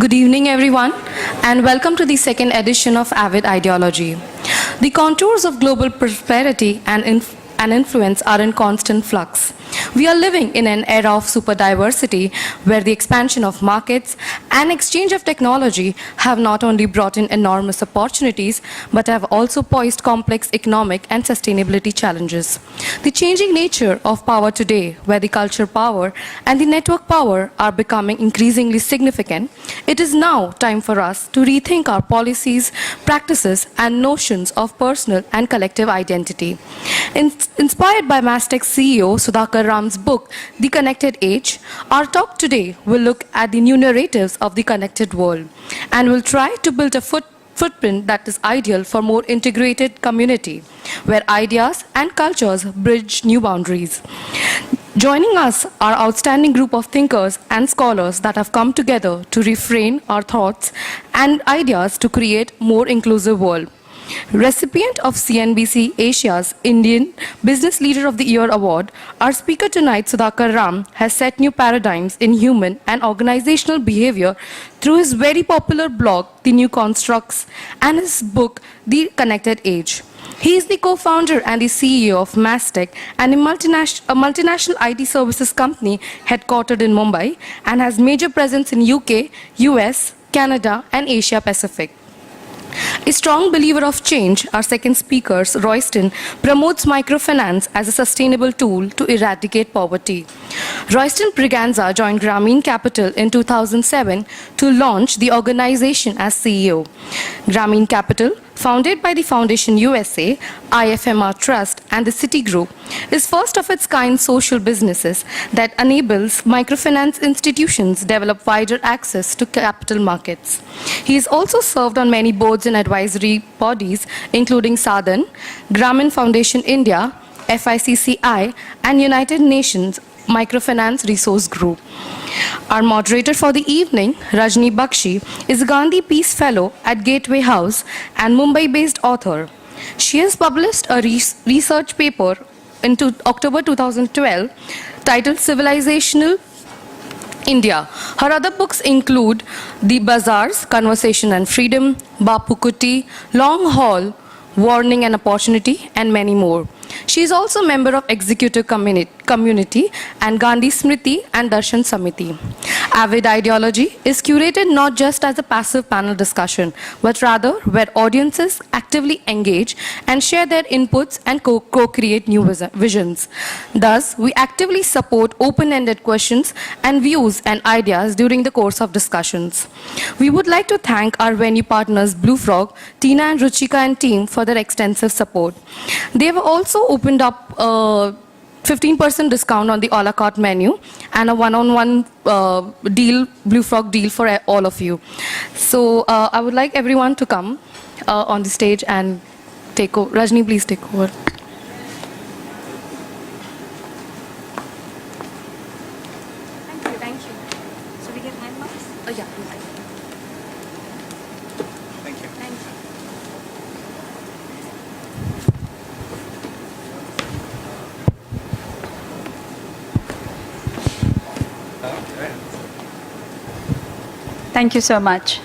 Good evening, everyone, and welcome to the second edition of Avid Ideology. The contours of global prosperity and influence are in constant flux. We are living in an era of super diversity where the expansion of markets and exchange of technology have not only brought in enormous opportunities, but have also posed complex economic and sustainability challenges. The changing nature of power today, where the culture power and the network power are becoming increasingly significant, it is now time for us to rethink our policies, practices, and notions of personal and collective identity. Inspired by Mastek's CEO, Sudhakar Ram's book, The Connected Age, our talk today will look at the new narratives of the connected world and will try to build a footprint that is ideal for more integrated community, where ideas and cultures bridge new boundaries. Joining us are outstanding group of thinkers and scholars that have come together to refrain our thoughts and ideas to create more inclusive world. Recipient of CNBC Asia's Indian Business Leader of the Year Award, our speaker tonight, Sudhakar Ram, has set new paradigms in human and organizational behavior through his very popular blog, The New Constructs, and his book, The Connected Age. He is the co-founder and the CEO of Mastek, a multinational IT services company headquartered in Mumbai and has major presence in UK, US, Canada, and Asia Pacific. A strong believer of change, our second speaker, Royston, promotes microfinance as a sustainable tool to eradicate poverty. Royston Braganza joined Grameen Capital in 2007 to launch the organization as CEO. Grameen Capital, founded by the Foundation USA, IFMR Trust, and the Citigroup, is first of its kind social businesses that enables microfinance institutions develop wider access to capital markets. He is also served on many boards and advisory bodies, including Sadhan, Grameen Foundation India, FICCI, and United Nations Microfinance Resource Group. Our moderator for the evening, Rajni Bakshi, is a Gandhi Peace Fellow at Gateway House and Mumbai-based author. She has published a research paper in October 2012 titled Civilizational India. Her other books include The Bazaars, Conversation and Freedom, Bapu Kuti, Long Haul, Warning and Opportunity, and many more. She is also a member of Executive Community and Gandhi Smriti and Darshan Samiti. Avid Ideology is curated not just as a passive panel discussion, but rather where audiences actively engage and share their inputs and co-create new visions. Thus, we actively support open-ended questions and views and ideas during the course of discussions. We would like to thank our venue partners Blue Frog, Tina and Ruchika and team for their extensive support. They have also opened up 15% discount on the a la carte menu and a one-on-one deal, Blue Frog deal for all of you. So I would like everyone to come on the stage and take over. Rajni, please take over. Thank you. So we get hand mics? Yeah. Thank you. Thank you so much.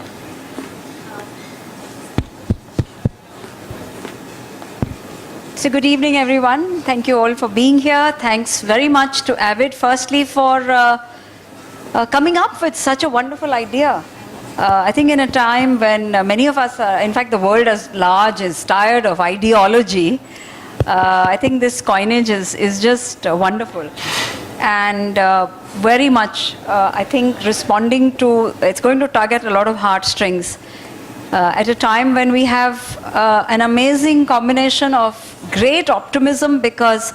So good evening, everyone. Thank you all for being here. Thanks very much to Avid, firstly, for coming up with such a wonderful idea. I think in a time when many of us, in fact, the world as large is tired of ideology, I think this coinage is just wonderful. And very much, I think, responding to, it's going to tug at a lot of heartstrings at a time when we have an amazing combination of great optimism, because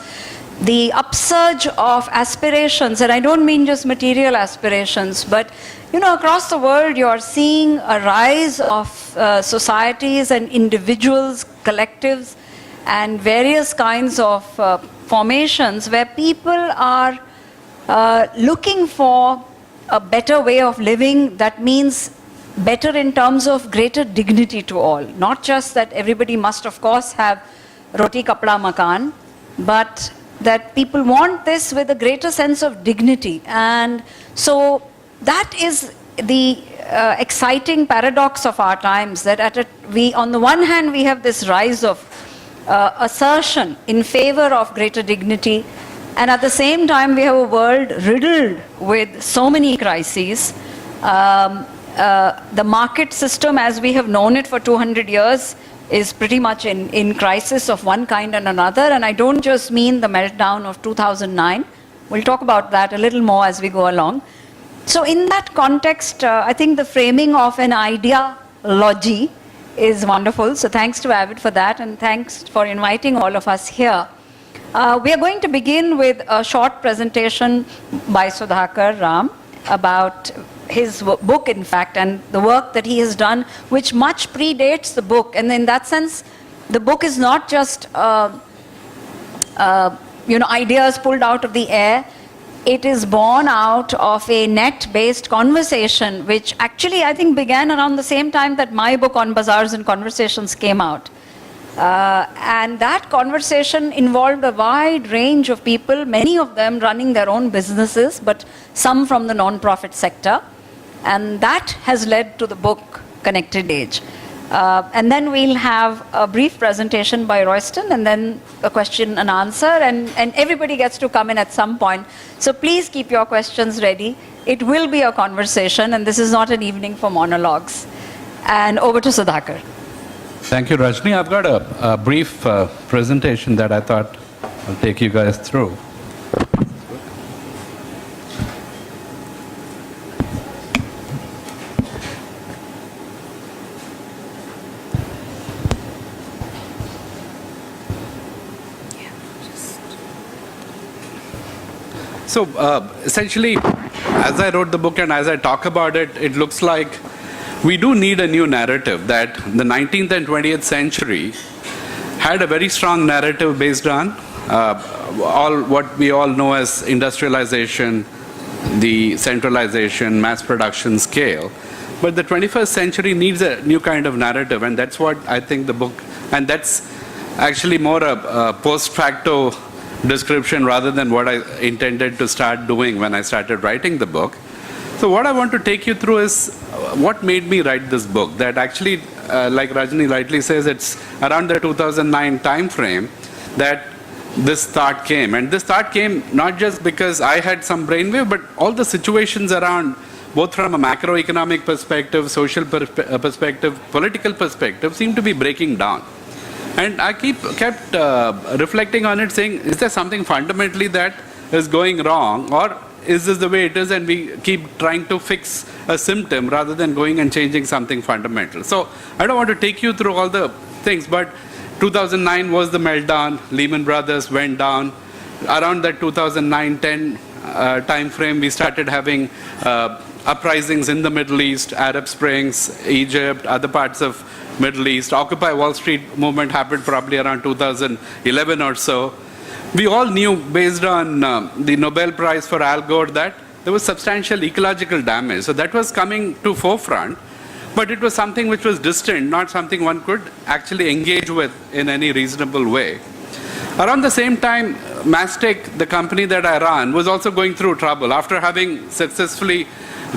the upsurge of aspirations, and I don't mean just material aspirations, but across the world you're seeing a rise of societies and individuals, collectives, and various kinds of formations where people are looking for a better way of living that means better in terms of greater dignity to all. Not just that everybody must, of course, have roti, kapda, makan, but that people want this with a greater sense of dignity. And so that is the exciting paradox of our times that on the one hand we have this rise of assertion in favor of greater dignity, and at the same time we have a world riddled with so many crises. The market system as we have known it for 200 years is pretty much in crisis of one kind and another, and I don't just mean the meltdown of 2009. We'll talk about that a little more as we go along. So in that context, I think the framing of an ideology is wonderful. So thanks to Avid for that, and thanks for inviting all of us here. We are going to begin with a short presentation by Sudhakar Ram about his book, in fact, and the work that he has done, which much predates the book. And in that sense, the book is not just ideas pulled out of the air. It is born out of a net-based conversation, which actually I think began around the same time that my book on Bazaars and Conversations came out. And that conversation involved a wide range of people, many of them running their own businesses, but some from the non-profit sector. And that has led to the book, Connected Age. And then we'll have a brief presentation by Royston, and then a question and answer, and everybody gets to come in at some point. So please keep your questions ready. It will be a conversation, and this is not an evening for monologues. And over to Sudhakar. Thank you, Rajni. I've got a brief presentation that I thought I'll take you guys through. So essentially, as I wrote the book and as I talk about it, it looks like we do need a new narrative, that the 19th and 20th century had a very strong narrative based on what we all know as industrialization, the centralization, mass production scale. But the 21st century needs a new kind of narrative, and that's what I think the book, and that's actually more a post facto description rather than what I intended to start doing when I started writing the book. So what I want to take you through is what made me write this book. That actually, like Rajni rightly says, it's around the 2009 time frame that this thought came. And this thought came not just because I had some brainwave, but all the situations around, both from a macroeconomic perspective, social perspective, political perspective, seem to be breaking down. And I kept reflecting on it, saying, is there something fundamentally that is going wrong, or is this the way it is, and we keep trying to fix a symptom rather than going and changing something fundamental? So I don't want to take you through all the things, but 2009 was the meltdown. Lehman Brothers went down. Around that 2009-10 time frame, we started having uprisings in the Middle East, Arab Springs, Egypt, other parts of Middle East. Occupy Wall Street movement happened probably around 2011 or so. We all knew, based on the Nobel Prize for Al Gore, that there was substantial ecological damage. So that was coming to forefront, but it was something which was distant, not something one could actually engage with in any reasonable way. Around the same time, Mastek, the company that I run, was also going through trouble. After having successfully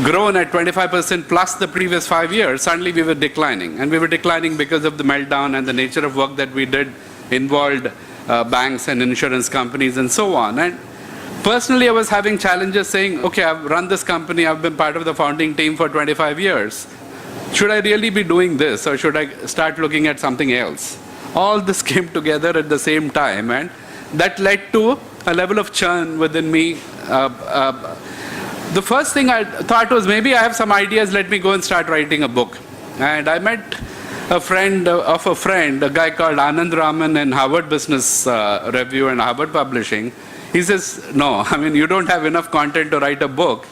grown at 25% plus the previous 5 years, suddenly we were declining. And we were declining because of the meltdown, and the nature of work that we did involved banks and insurance companies and so on. And personally, I was having challenges saying, okay, I've run this company, I've been part of the founding team for 25 years. Should I really be doing this, or should I start looking at something else? All this came together at the same time, and that led to a level of churn within me. The first thing I thought was, maybe I have some ideas, let me go and start writing a book. And I met a friend of a friend, a guy called Anand Raman in Harvard Business Review and Harvard Publishing. He says, no, I mean, you don't have enough content to write a book.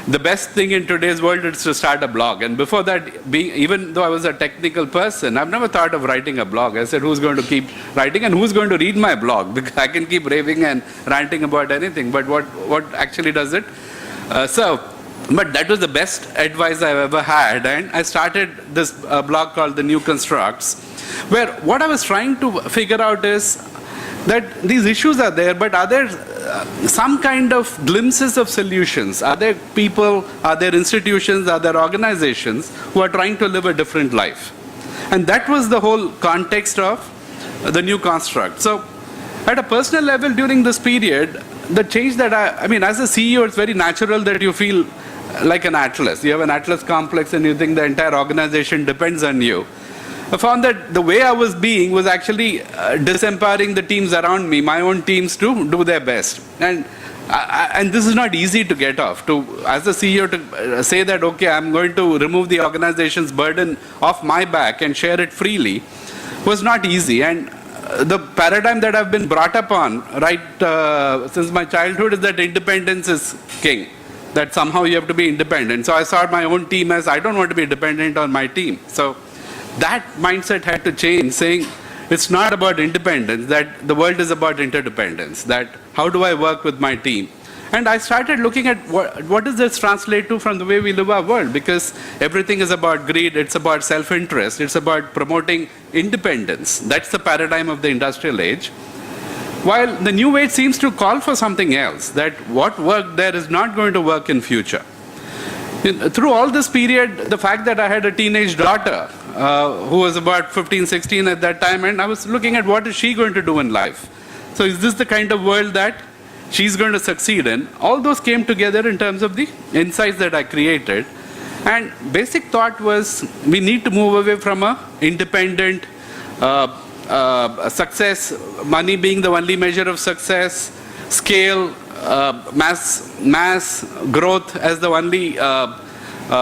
The best thing in today's world is to start a blog. And before that, even though I was a technical person, I've never thought of writing a blog. I said, who's going to keep writing and who's going to read my blog? Because I can keep raving and ranting about anything, but what actually does it? But that was the best advice I've ever had, and I started this blog called The New Constructs, where what I was trying to figure out is, that these issues are there, but are there some kind of glimpses of solutions? Are there people, are there institutions, are there organizations who are trying to live a different life? And that was the whole context of the new construct. So at a personal level during this period, the change that I mean, as a CEO, it's very natural that you feel like an atlas. You have an atlas complex and you think the entire organization depends on you. I found that the way I was being was actually disempowering the teams around me, my own teams, to do their best. And this is not easy to get off. As a CEO, to say that, okay, I'm going to remove the organization's burden off my back and share it freely was not easy. And the paradigm that I've been brought up on, right, since my childhood is that independence is king. That somehow you have to be independent. So I saw my own team as I don't want to be dependent on my team. So that mindset had to change, saying it's not about independence, that the world is about interdependence, that how do I work with my team? And I started looking at what does this translate to from the way we live our world, because everything is about greed, it's about self-interest, it's about promoting independence. That's the paradigm of the industrial age. While the new age seems to call for something else, that what worked there is not going to work in future. Through all this period, the fact that I had a teenage daughter who was about 15, 16 at that time, and I was looking at what is she going to do in life. So is this the kind of world that she's going to succeed in? All those came together in terms of the insights that I created. And basic thought was we need to move away from a independent success, money being the only measure of success, scale, mass growth as the only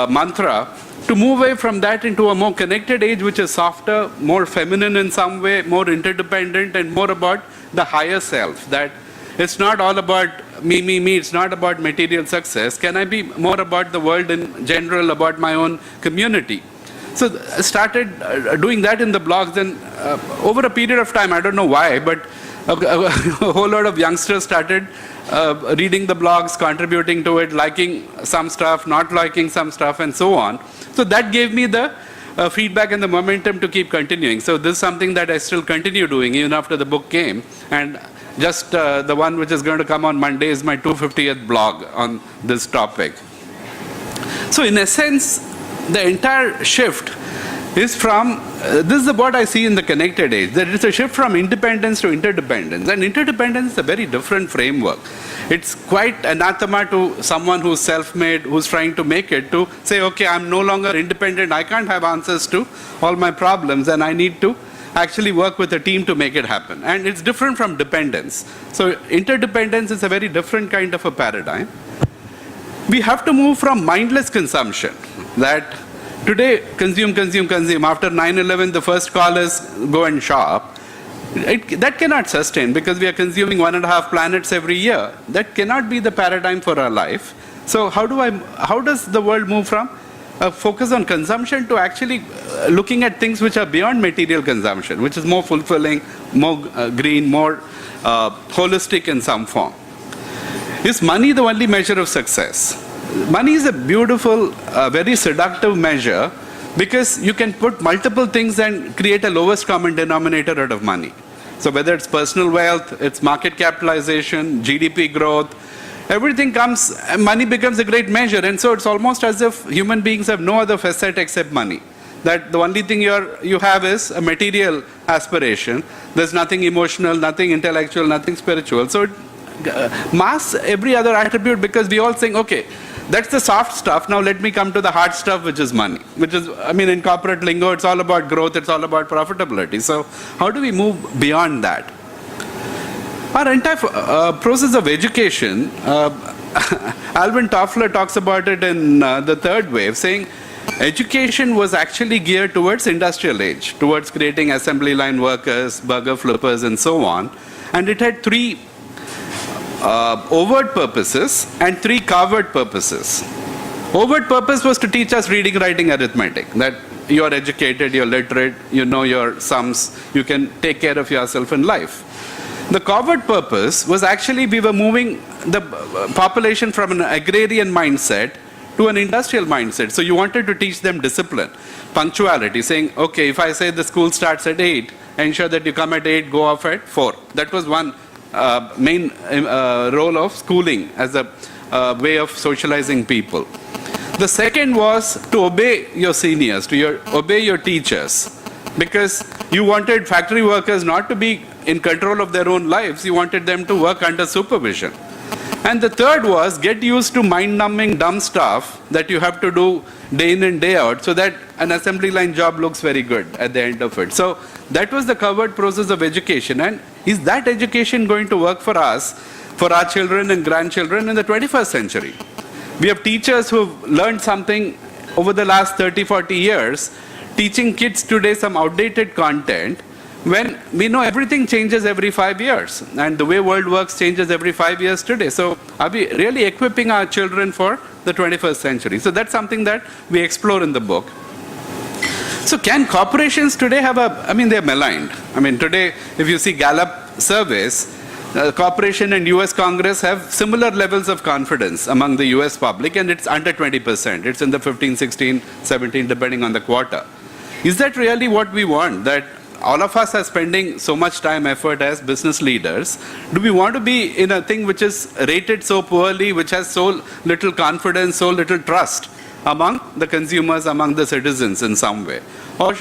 mantra, to move away from that into a more connected age which is softer, more feminine in some way, more interdependent, and more about the higher self. That it's not all about me, it's not about material success. Can I be more about the world in general, about my own community? So I started doing that in the blogs, and over a period of time, I don't know why, but a whole lot of youngsters started reading the blogs, contributing to it, liking some stuff, not liking some stuff, and so on. So that gave me the feedback and the momentum to keep continuing. So this is something that I still continue doing even after the book came. And just the one which is going to come on Monday is my 250th blog on this topic. So in essence, the entire shift is from, this is what I see in the connected age, that it's a shift from independence to interdependence. And interdependence is a very different framework. It's quite anathema to someone who's self-made, who's trying to make it, to say, okay, I'm no longer independent, I can't have answers to all my problems, and I need to actually work with a team to make it happen. And it's different from dependence. So interdependence is a very different kind of a paradigm. We have to move from mindless consumption, that today, consume. After 9/11, the first call is go and shop. That cannot sustain, because we are consuming 1.5 planets every year. That cannot be the paradigm for our life. So how does the world move from a focus on consumption to actually looking at things which are beyond material consumption, which is more fulfilling, more green, more holistic in some form? Is money the only measure of success? Money is a beautiful, very seductive measure, because you can put multiple things and create a lowest common denominator out of money. So whether it's personal wealth, it's market capitalization, GDP growth, everything comes, money becomes a great measure. And so it's almost as if human beings have no other facet except money. That the only thing you have is a material aspiration. There's nothing emotional, nothing intellectual, nothing spiritual. So it masks every other attribute, because we all think, okay, that's the soft stuff. Now let me come to the hard stuff, which is money. Which is, I mean, in corporate lingo, it's all about growth, it's all about profitability. So how do we move beyond that? Our entire process of education, Alvin Toffler talks about it in the third wave, saying education was actually geared towards industrial age, towards creating assembly line workers, burger flippers, and so on. And it had three overt purposes and three covert purposes. Overt purpose was to teach us reading, writing, arithmetic, that you are educated, you're literate, you know your sums, you can take care of yourself in life. The covert purpose was actually we were moving the population from an agrarian mindset to an industrial mindset. So you wanted to teach them discipline, punctuality, saying, okay, if I say the school starts at 8, ensure that you come at 8, go off at 4. That was one main role of schooling as a way of socializing people. The second was to obey your seniors, obey your teachers, because you wanted factory workers not to be in control of their own lives, you wanted them to work under supervision. And the third was get used to mind-numbing dumb stuff that you have to do day in and day out so that an assembly line job looks very good at the end of it. So that was the covered process of education. And is that education going to work for us, for our children and grandchildren in the 21st century? We have teachers who have learned something over the last 30, 40 years, teaching kids today some outdated content, when we know everything changes every 5 years, and the way world works changes every 5 years today. So are we really equipping our children for the 21st century? So that's something that we explore in the book. So can corporations today have they're maligned. Today, if you see Gallup surveys, corporation and US Congress have similar levels of confidence among the US public, and it's under 20%. It's in the 15, 16, 17, depending on the quarter. Is that really what we want? That all of us are spending so much time, effort as business leaders. Do we want to be in a thing which is rated so poorly, which has so little confidence, so little trust among the consumers, among the citizens in some way? Or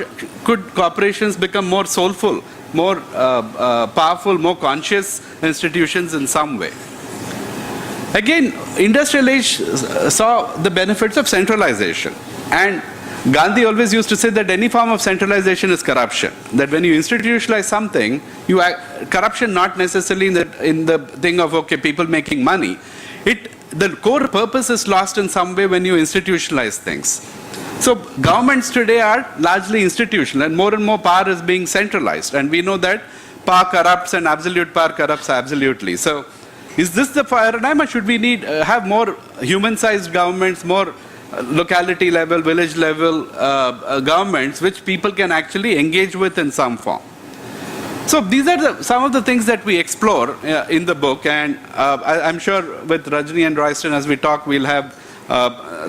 could corporations become more soulful, more powerful, more conscious institutions in some way? Again, industrial age saw the benefits of centralization. And Gandhi always used to say that any form of centralization is corruption. That when you institutionalize something, corruption not necessarily in the thing of, okay, people making money. The core purpose is lost in some way when you institutionalize things. So governments today are largely institutional, and more power is being centralized. And we know that power corrupts and absolute power corrupts absolutely. So is this the paradigm, or should we have more human-sized governments, more locality level, village level governments which people can actually engage with in some form? So these are some of the things that we explore in the book, and I'm sure with Rajni and Royston as we talk we'll have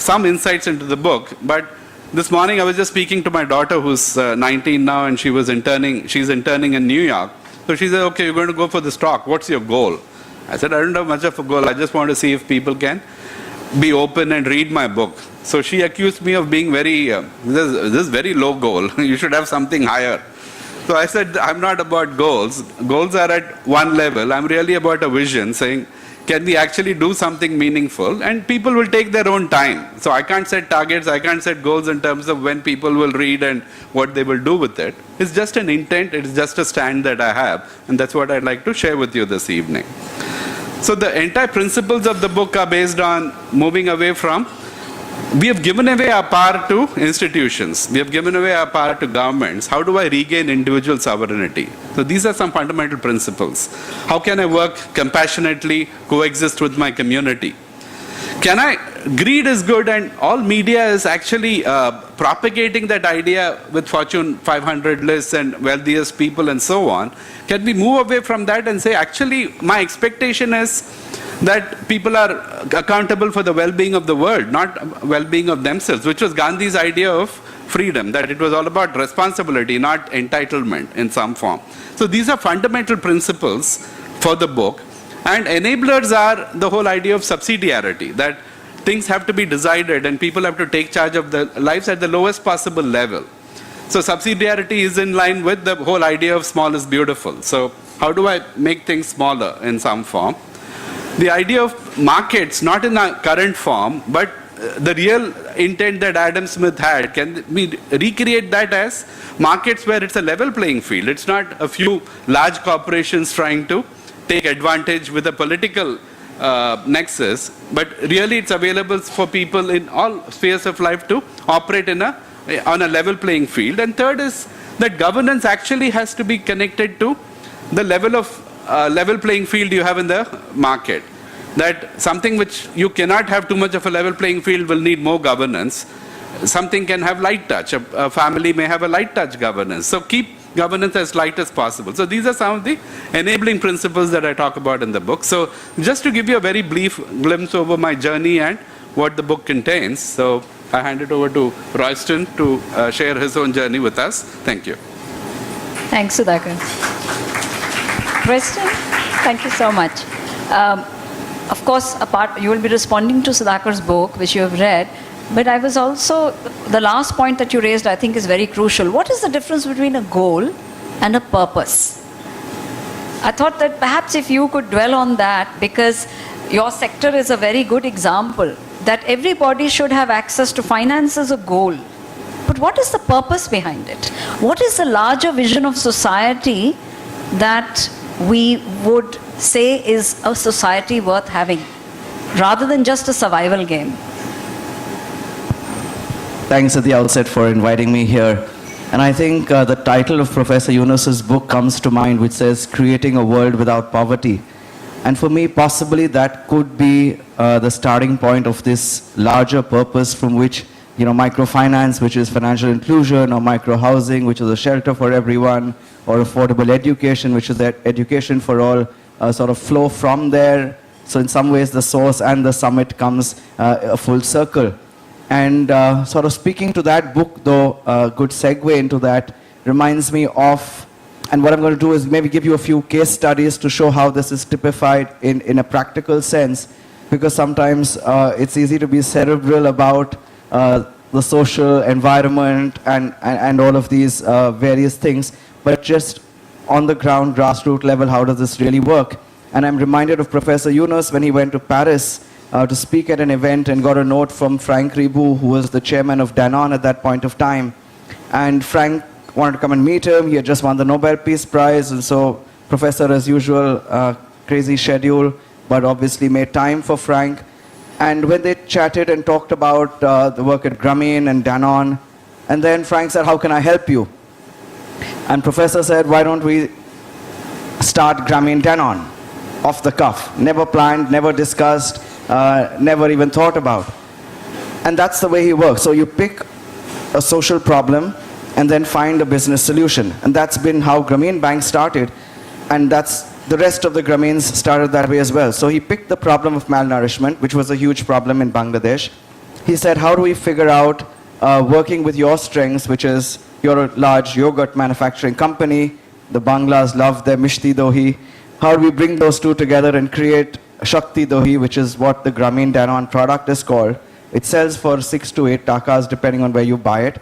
some insights into the book. But this morning I was just speaking to my daughter who's 19 now, and she's interning in New York. So she said, okay, you're going to go for this talk, what's your goal? I said, I don't have much of a goal, I just want to see if people can be open and read my book. So she accused me of being this is very low goal. You should have something higher. So I said, I'm not about goals. Goals are at one level. I'm really about a vision, saying, can we actually do something meaningful? And people will take their own time. So I can't set targets, I can't set goals in terms of when people will read and what they will do with it. It's just an intent, it's just a stand that I have. And that's what I'd like to share with you this evening. So the entire principles of the book are based on moving away from, we have given away our power to institutions. We have given away our power to governments. How do I regain individual sovereignty? So these are some fundamental principles. How can I work compassionately, coexist with my community? Greed is good, and all media is actually propagating that idea with Fortune 500 lists and wealthiest people and so on. Can we move away from that and say, actually, my expectation is that people are accountable for the well-being of the world, not well-being of themselves, which was Gandhi's idea of freedom, that it was all about responsibility, not entitlement in some form. So these are fundamental principles for the book. And enablers are the whole idea of subsidiarity, that things have to be decided and people have to take charge of their lives at the lowest possible level. So subsidiarity is in line with the whole idea of small is beautiful. So how do I make things smaller in some form? The idea of markets, not in our current form, but the real intent that Adam Smith had, can we recreate that as markets where it's a level playing field? It's not a few large corporations trying to take advantage with a political nexus, but really it's available for people in all spheres of life to operate on a level playing field. And third is that governance actually has to be connected to the level of level playing field you have in the market. That something which you cannot have too much of a level playing field will need more governance. Something can have light touch. A family may have a light touch governance. So keep governance as light as possible. So these are some of the enabling principles that I talk about in the book. So just to give you a very brief glimpse over my journey and what the book contains. So I hand it over to Royston to share his own journey with us. Thank you. Thanks, Sudhakar. Royston, thank you so much. Of course, you will be responding to Sudhakar's book, which you have read, but I was also, the last point that you raised, I think is very crucial. What is the difference between a goal and a purpose? I thought that perhaps if you could dwell on that, because your sector is a very good example, that everybody should have access to finance as a goal. But what is the purpose behind it? What is the larger vision of society that we would say is a society worth having, rather than just a survival game? Thanks at the outset for inviting me here. And I think the title of Professor Yunus's book comes to mind, which says, Creating a World Without Poverty. And for me, possibly that could be the starting point of this larger purpose from which, microfinance, which is financial inclusion, or micro-housing, which is a shelter for everyone, or affordable education, which is education for all, sort of flow from there. So in some ways, the source and the summit comes a full circle. And sort of speaking to that book, though, a good segue into that reminds me of, and what I'm going to do is maybe give you a few case studies to show how this is typified in a practical sense, because sometimes it's easy to be cerebral about the social environment and all of these various things, but just on the ground, grassroots level, how does this really work? And I'm reminded of Professor Yunus when he went to Paris to speak at an event and got a note from Frank Ribou, who was the chairman of Danone at that point of time. And Frank wanted to come and meet him. He had just won the Nobel Peace Prize, and so Professor, as usual, crazy schedule, but obviously made time for Frank. And when they chatted and talked about the work at Grameen and Danone, and then Frank said, how can I help you? And Professor said, why don't we start Grameen Danone? Off the cuff. Never planned, never discussed, never even thought about. And that's the way he works. So you pick a social problem and then find a business solution. And that's been how Grameen Bank started. And that's the rest of the Grameens started that way as well. So he picked the problem of malnourishment, which was a huge problem in Bangladesh. He said, how do we figure out working with your strengths, which is you're a large yogurt manufacturing company. The Banglas love their Mishti Dohi. How do we bring those two together and create Shakti Dohi, which is what the Grameen Danone product is called. It sells for 6 to 8 takas depending on where you buy it.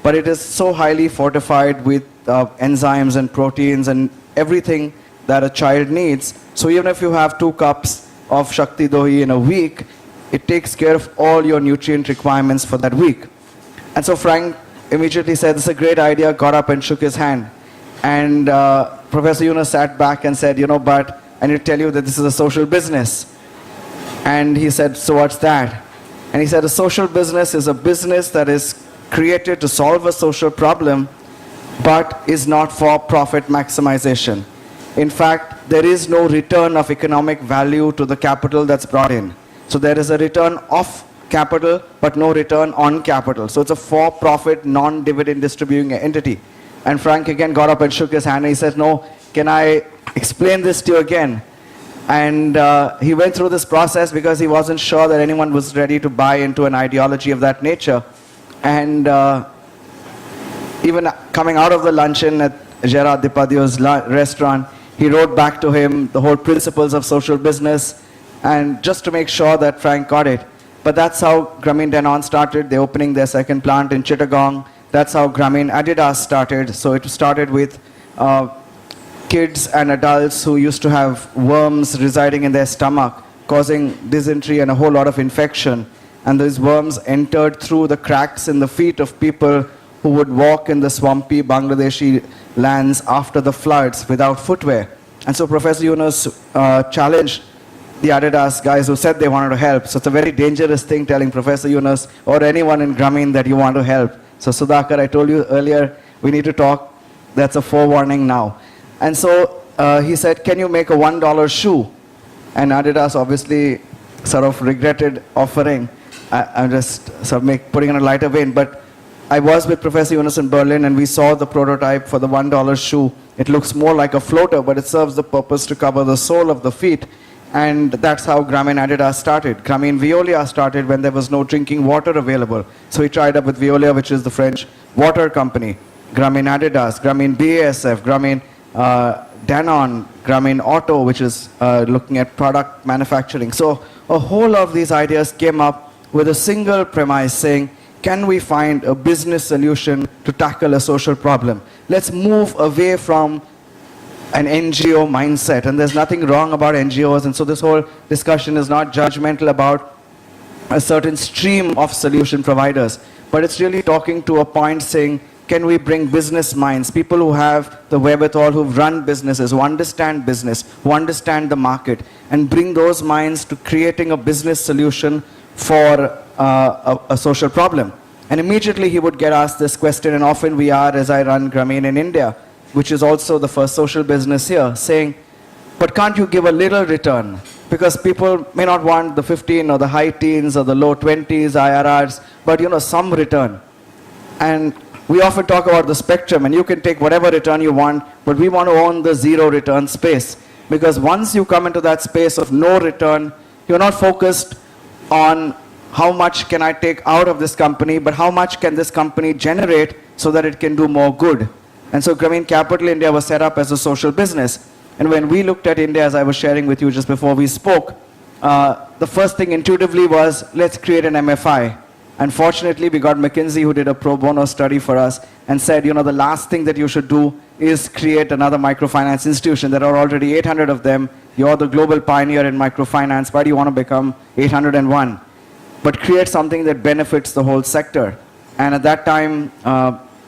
But it is so highly fortified with enzymes and proteins and everything that a child needs. So even if you have 2 cups of Shakti Dohi in a week, it takes care of all your nutrient requirements for that week. And so Frank immediately said, this is a great idea, got up and shook his hand. And Professor Yunus sat back and said, but I need to tell you that this is a social business. And he said, so what's that? And he said, a social business is a business that is created to solve a social problem, but is not for profit maximization. In fact, there is no return of economic value to the capital that's brought in. So there is a return of capital, but no return on capital. So it's a for-profit, non-dividend distributing entity. And Frank again got up and shook his hand and he said, no, can I explain this to you again? And he went through this process because he wasn't sure that anyone was ready to buy into an ideology of that nature. And even coming out of the luncheon at Gerard Depardieu's restaurant, he wrote back to him the whole principles of social business, and just to make sure that Frank got it. But that's how Grameen Danone started. They're opening their second plant in Chittagong. That's how Grameen Adidas started. So it started with kids and adults who used to have worms residing in their stomach, causing dysentery and a whole lot of infection. And these worms entered through the cracks in the feet of people who would walk in the swampy Bangladeshi lands after the floods without footwear. And so Professor Yunus challenged the Adidas guys who said they wanted to help. So it's a very dangerous thing telling Professor Yunus or anyone in Grameen that you want to help. So Sudhakar, I told you earlier, we need to talk. That's a forewarning now. And so he said, can you make a $1 shoe? And Adidas obviously sort of regretted offering. I'm just sort of putting in a lighter vein. But I was with Professor Yunus in Berlin and we saw the prototype for the $1 shoe. It looks more like a floater, but it serves the purpose to cover the sole of the feet. And that's how Grameen Adidas started. Grameen Veolia started when there was no drinking water available. So he tried up with Veolia, which is the French water company. Grameen Adidas, Grameen BASF, Grameen Danone, Grameen Auto, which is looking at product manufacturing. So a whole of these ideas came up with a single premise saying, can we find a business solution to tackle a social problem? Let's move away from an NGO mindset. And there's nothing wrong about NGOs. And so this whole discussion is not judgmental about a certain stream of solution providers. But it's really talking to a point saying, can we bring business minds, people who have the wherewithal, who've run businesses, who understand business, who understand the market, and bring those minds to creating a business solution for a social problem. And immediately he would get asked this question, and often we are, as I run Grameen in India, which is also the first social business here, saying, but can't you give a little return? Because people may not want the 15 or the high teens or the low 20s IRRs, but some return. And we often talk about the spectrum, and you can take whatever return you want, but we want to own the zero return space. Because once you come into that space of no return, you're not focused on how much can I take out of this company, but how much can this company generate so that it can do more good. And so Grameen Capital India was set up as a social business. And when we looked at India, as I was sharing with you just before we spoke, the first thing intuitively was, let's create an MFI. Unfortunately, we got McKinsey, who did a pro bono study for us, and said, the last thing that you should do is create another microfinance institution. There are already 800 of them. You're the global pioneer in microfinance. Why do you want to become 801? But create something that benefits the whole sector. And at that time,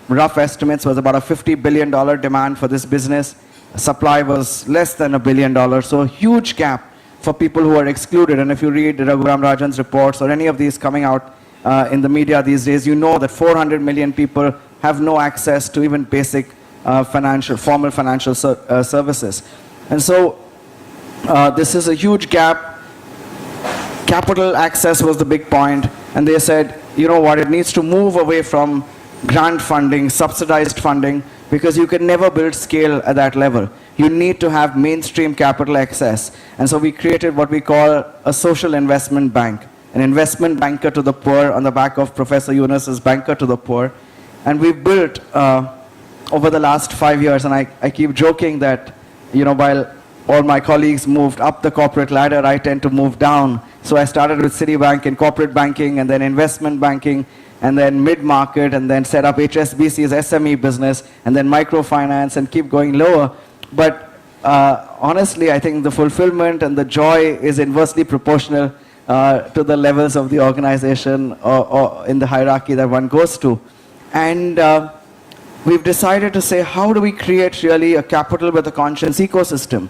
rough estimates was about a $50 billion demand for this business. Supply was less than $1 billion. So a huge gap for people who are excluded. And if you read Raghuram Rajan's reports or any of these coming out in the media these days, you know that 400 million people have no access to even basic formal financial services. And so this is a huge gap. Capital access was the big point, and they said, you know what, it needs to move away from grant funding, subsidized funding, because you can never build scale at that level. You need to have mainstream capital access. And so we created what we call a social investment bank, an investment banker to the poor on the back of Professor Yunus's Banker to the Poor. And we've built over the last 5 years, and I keep joking that, while all my colleagues moved up the corporate ladder, I tend to move down. So I started with Citibank in corporate banking, and then investment banking, and then mid-market, and then set up HSBC's SME business, and then microfinance, and keep going lower. But honestly, I think the fulfillment and the joy is inversely proportional to the levels of the organization or in the hierarchy that one goes to. And we've decided to say, how do we create really a capital with a conscience ecosystem?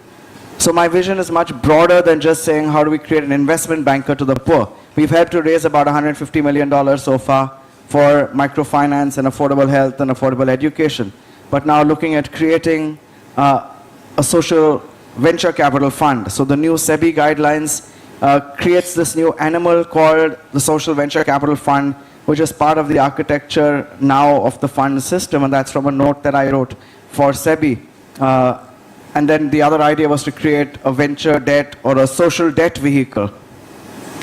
So my vision is much broader than just saying, how do we create an investment banker to the poor? We've helped to raise about $150 million so far for microfinance and affordable health and affordable education. But now looking at creating a social venture capital fund. So the new SEBI guidelines creates this new animal called the Social Venture Capital Fund, which is part of the architecture now of the fund system, and that's from a note that I wrote for SEBI. And then the other idea was to create a venture debt or a social debt vehicle.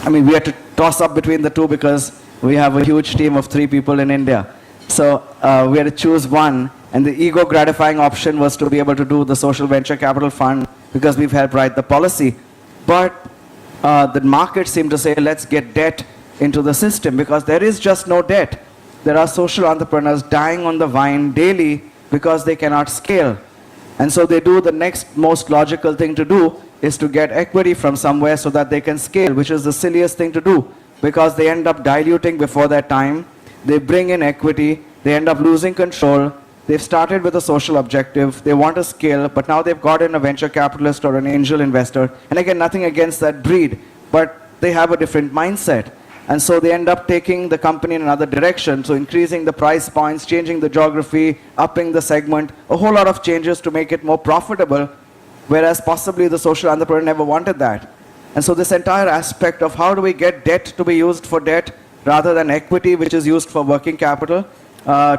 I mean, we had to toss up between the two because we have a huge team of 3 people in India. So we had to choose one, and the ego-gratifying option was to be able to do the Social Venture Capital Fund because we've helped write the policy. But the market seemed to say, let's get debt into the system because there is just no debt. There are social entrepreneurs dying on the vine daily because they cannot scale. And so they do the next most logical thing to do is to get equity from somewhere so that they can scale, which is the silliest thing to do because they end up diluting before their time. They bring in equity, they end up losing control. They've started with a social objective, they want to scale, but now they've got in a venture capitalist or an angel investor. And again, nothing against that breed, but they have a different mindset. And so they end up taking the company in another direction, so increasing the price points, changing the geography, upping the segment, a whole lot of changes to make it more profitable, whereas possibly the social entrepreneur never wanted that. And so this entire aspect of how do we get debt to be used for debt rather than equity, which is used for working capital,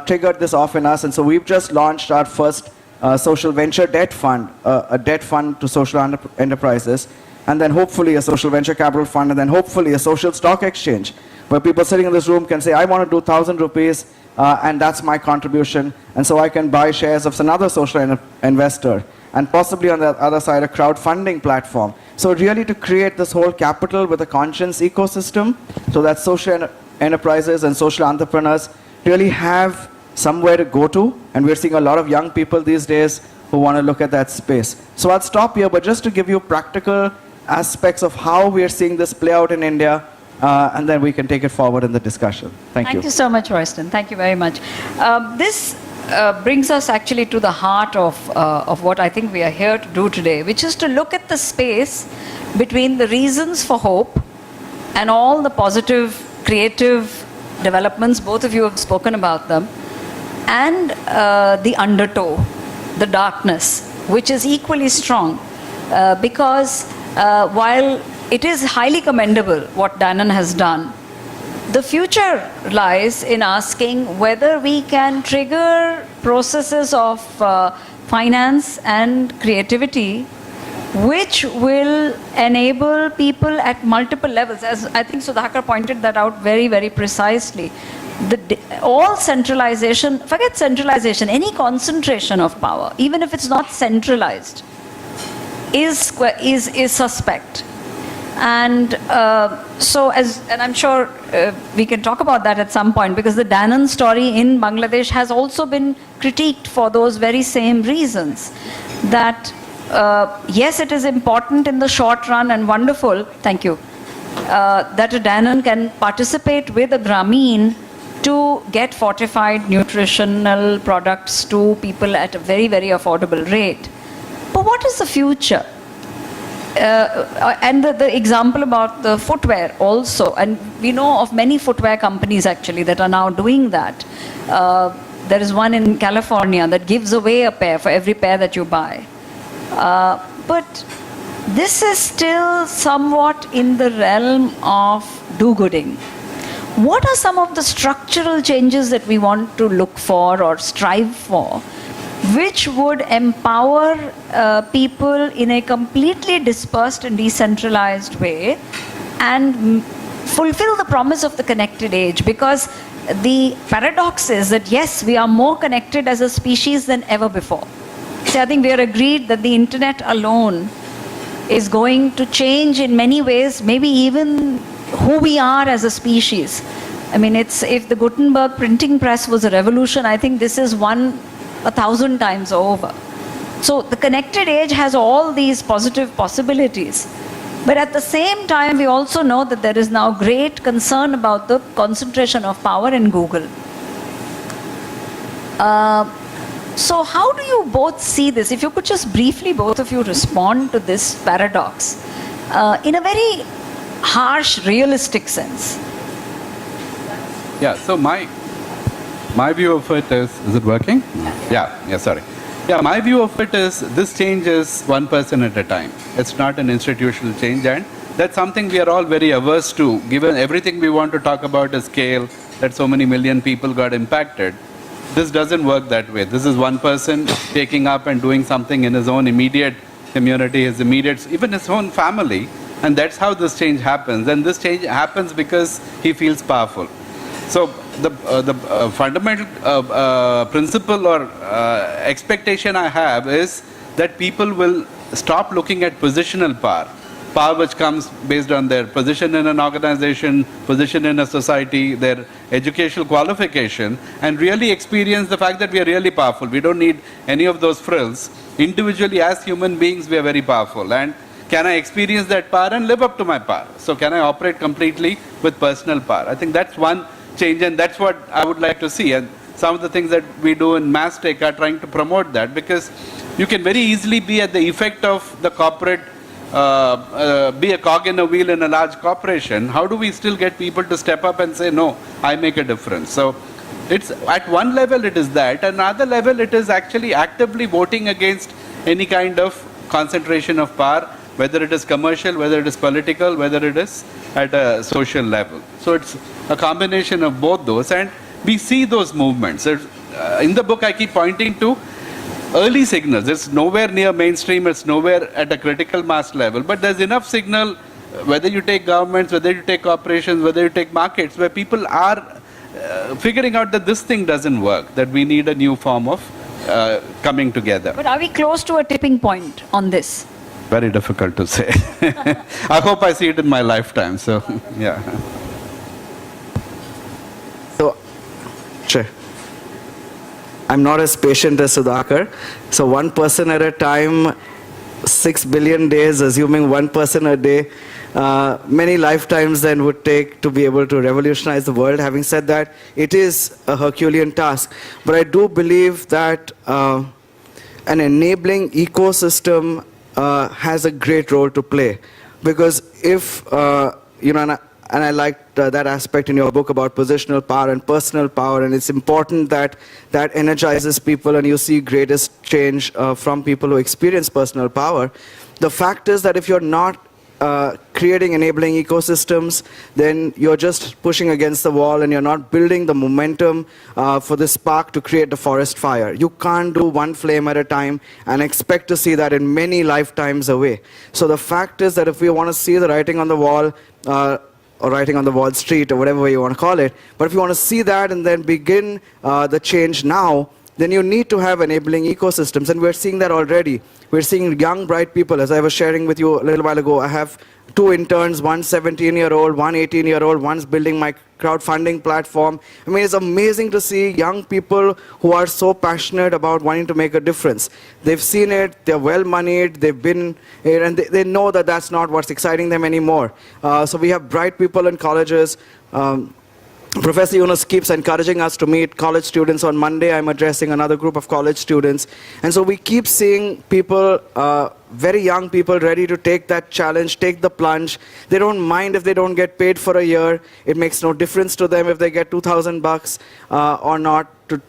triggered this off in us. And so we've just launched our first social venture debt fund, a debt fund to social enterprises, and then hopefully a social venture capital fund, and then hopefully a social stock exchange, where people sitting in this room can say, I want to do 1,000 rupees and that's my contribution. And so I can buy shares of another social investor, and possibly on the other side, a crowdfunding platform. So really to create this whole capital with a conscience ecosystem, so that social enterprises and social entrepreneurs really have somewhere to go to. And we're seeing a lot of young people these days who want to look at that space. So I'll stop here, but just to give you practical aspects of how we are seeing this play out in India, and then we can take it forward in the discussion. Thank you. Thank you so much, Royston. Thank you very much. This brings us actually to the heart of what I think we are here to do today, which is to look at the space between the reasons for hope and all the positive, creative developments, both of you have spoken about them, and the undertow, the darkness, which is equally strong. Because while it is highly commendable what Dannon has done, the future lies in asking whether we can trigger processes of finance and creativity which will enable people at multiple levels. As I think Sudhakar pointed that out very, very precisely. All centralization, forget centralization, any concentration of power, even if it's not centralized, is suspect. And and I'm sure we can talk about that at some point, because the Dannon story in Bangladesh has also been critiqued for those very same reasons. That yes, it is important in the short run and wonderful, thank you, that a Dannon can participate with a Grameen to get fortified nutritional products to people at a very, very affordable rate. But what is the future? And the example about the footwear also, and we know of many footwear companies actually that are now doing that. There is one in California that gives away a pair for every pair that you buy. But this is still somewhat in the realm of do-gooding. What are some of the structural changes that we want to look for or strive for, which would empower people in a completely dispersed and decentralized way and fulfill the promise of the connected age? Because the paradox is that yes, we are more connected as a species than ever before. So I think we are agreed that the internet alone is going to change in many ways, maybe even who we are as a species. I mean, if the Gutenberg printing press was a revolution, I think this is 1,000 times over. So the connected age has all these positive possibilities. But at the same time, we also know that there is now great concern about the concentration of power in Google. So how do you both see this? If you could just briefly, both of you, respond to this paradox in a very harsh, realistic sense. Yeah, so my view of it is it working? Yeah, sorry. Yeah, my view of it is this change is one person at a time. It's not an institutional change, and that's something we are all very averse to, given everything we want to talk about is scale, that so many million people got impacted. This doesn't work that way. This is one person taking up and doing something in his own immediate community, his immediate, even his own family, and that's how this change happens. And this change happens because he feels powerful. So the fundamental principle or expectation I have is that people will stop looking at positional power which comes based on their position in an organization, position in a society, their educational qualification, and really experience the fact that we are really powerful. We don't need any of those frills. Individually, as human beings, we are very powerful. And can I experience that power and live up to my power? So can I operate completely with personal power? I think that's one change, and that's what I would like to see. And some of the things that we do in Mastek are trying to promote that, because you can very easily be at the effect of the corporate, be a cog in a wheel in a large corporation. How do we still get people to step up and say, no, I make a difference? So it's at one level it is that, another level it is actually actively voting against any kind of concentration of power, whether it is commercial, whether it is political, whether it is at a social level. So it's a combination of both those, and we see those movements. In the book I keep pointing to early signals. It's nowhere near mainstream, it's nowhere at a critical mass level, but there's enough signal, whether you take governments, whether you take corporations, whether you take markets, where people are figuring out that this thing doesn't work, that we need a new form of coming together. But are we close to a tipping point on this? Very difficult to say. I hope I see it in my lifetime. So, yeah. So, sure. I'm not as patient as Sudhakar. So one person at a time, 6 billion days, assuming one person a day, many lifetimes then would take to be able to revolutionize the world. Having said that, it is a Herculean task. But I do believe that an enabling ecosystem has a great role to play. Because if, and I liked that aspect in your book about positional power and personal power, and it's important that that energizes people and you see greatest change from people who experience personal power. The fact is that if you're not creating enabling ecosystems, then you're just pushing against the wall and you're not building the momentum for the spark to create the forest fire. You can't do one flame at a time and expect to see that in many lifetimes away. So the fact is that if we want to see the writing on the wall, or writing on the Wall Street, or whatever way you want to call it, but if you want to see that and then begin the change now, then you need to have enabling ecosystems, and we're seeing that already. We're seeing young, bright people. As I was sharing with you a little while ago, I have 2 interns, one 17-year-old, one 18-year-old, one's building my crowdfunding platform. I mean, it's amazing to see young people who are so passionate about wanting to make a difference. They've seen it, they're well-moneyed, they've been here, and they know that that's not what's exciting them anymore. So we have bright people in colleges. Professor Yunus keeps encouraging us to meet college students. On Monday, I'm addressing another group of college students. And so we keep seeing people, very young people, ready to take that challenge, take the plunge. They don't mind if they don't get paid for a year. It makes no difference to them if they get $2,000 or not to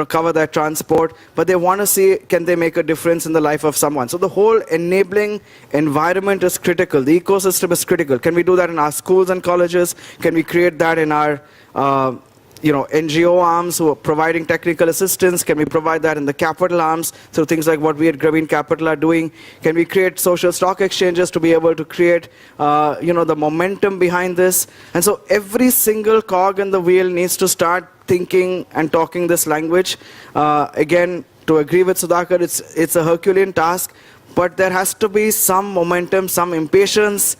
cover their transport. But they want to see, can they make a difference in the life of someone? So the whole enabling environment is critical. The ecosystem is critical. Can we do that in our schools and colleges? Can we create that in our NGO arms who are providing technical assistance? Can we provide that in the capital arms through things like what we at Grameen Capital are doing? Can we create social stock exchanges to be able to create the momentum behind this? And so every single cog in the wheel needs to start thinking and talking this language. Again, to agree with Sudhakar, it's a Herculean task, but there has to be some momentum, some impatience,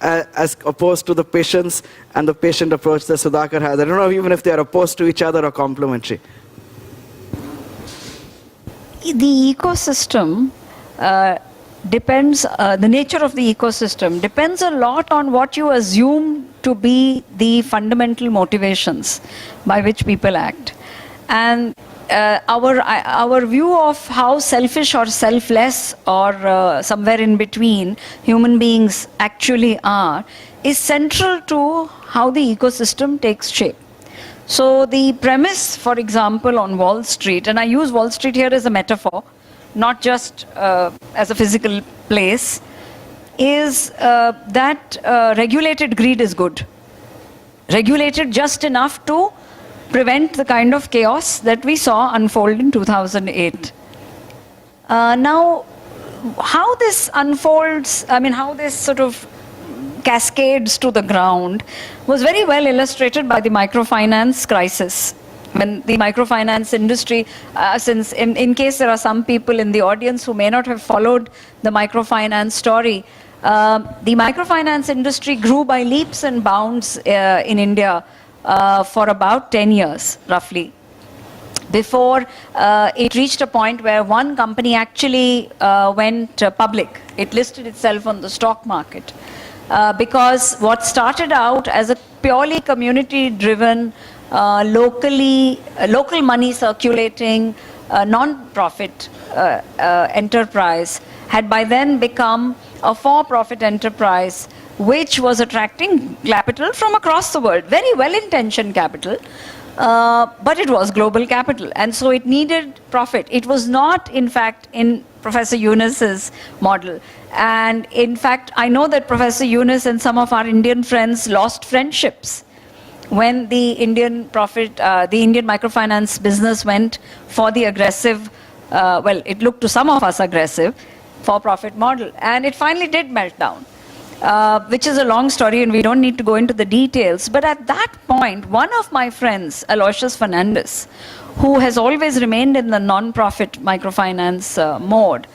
as opposed to the patience and the patient approach that Sudhakar has. I don't know even if they are opposed to each other or complementary. The ecosystem depends, the nature of the ecosystem depends a lot on what you assume to be the fundamental motivations by which people act. And our view of how selfish or selfless or somewhere in between human beings actually are is central to how the ecosystem takes shape. So the premise, for example, on Wall Street, and I use Wall Street here as a metaphor, not just as a physical place, is that regulated greed is good. Regulated just enough to prevent the kind of chaos that we saw unfold in 2008. Now, how this unfolds, how this sort of cascades to the ground was very well illustrated by the microfinance crisis. When the microfinance industry, since in case there are some people in the audience who may not have followed the microfinance story, the microfinance industry grew by leaps and bounds in India for about 10 years, roughly, before it reached a point where one company actually went public. It listed itself on the stock market. Because what started out as a purely community-driven, local money circulating, non-profit enterprise had by then become a for-profit enterprise which was attracting capital from across the world, very well-intentioned capital, but it was global capital, and so it needed profit. It was not, in fact, in Professor Yunus's model. And in fact, I know that Professor Yunus and some of our Indian friends lost friendships when the Indian microfinance business went for the aggressive, it looked to some of us aggressive, for-profit model. And it finally did melt down. which is a long story and we don't need to go into the details. But at that point, one of my friends, Aloysius Fernandez, who has always remained in the non-profit microfinance mode,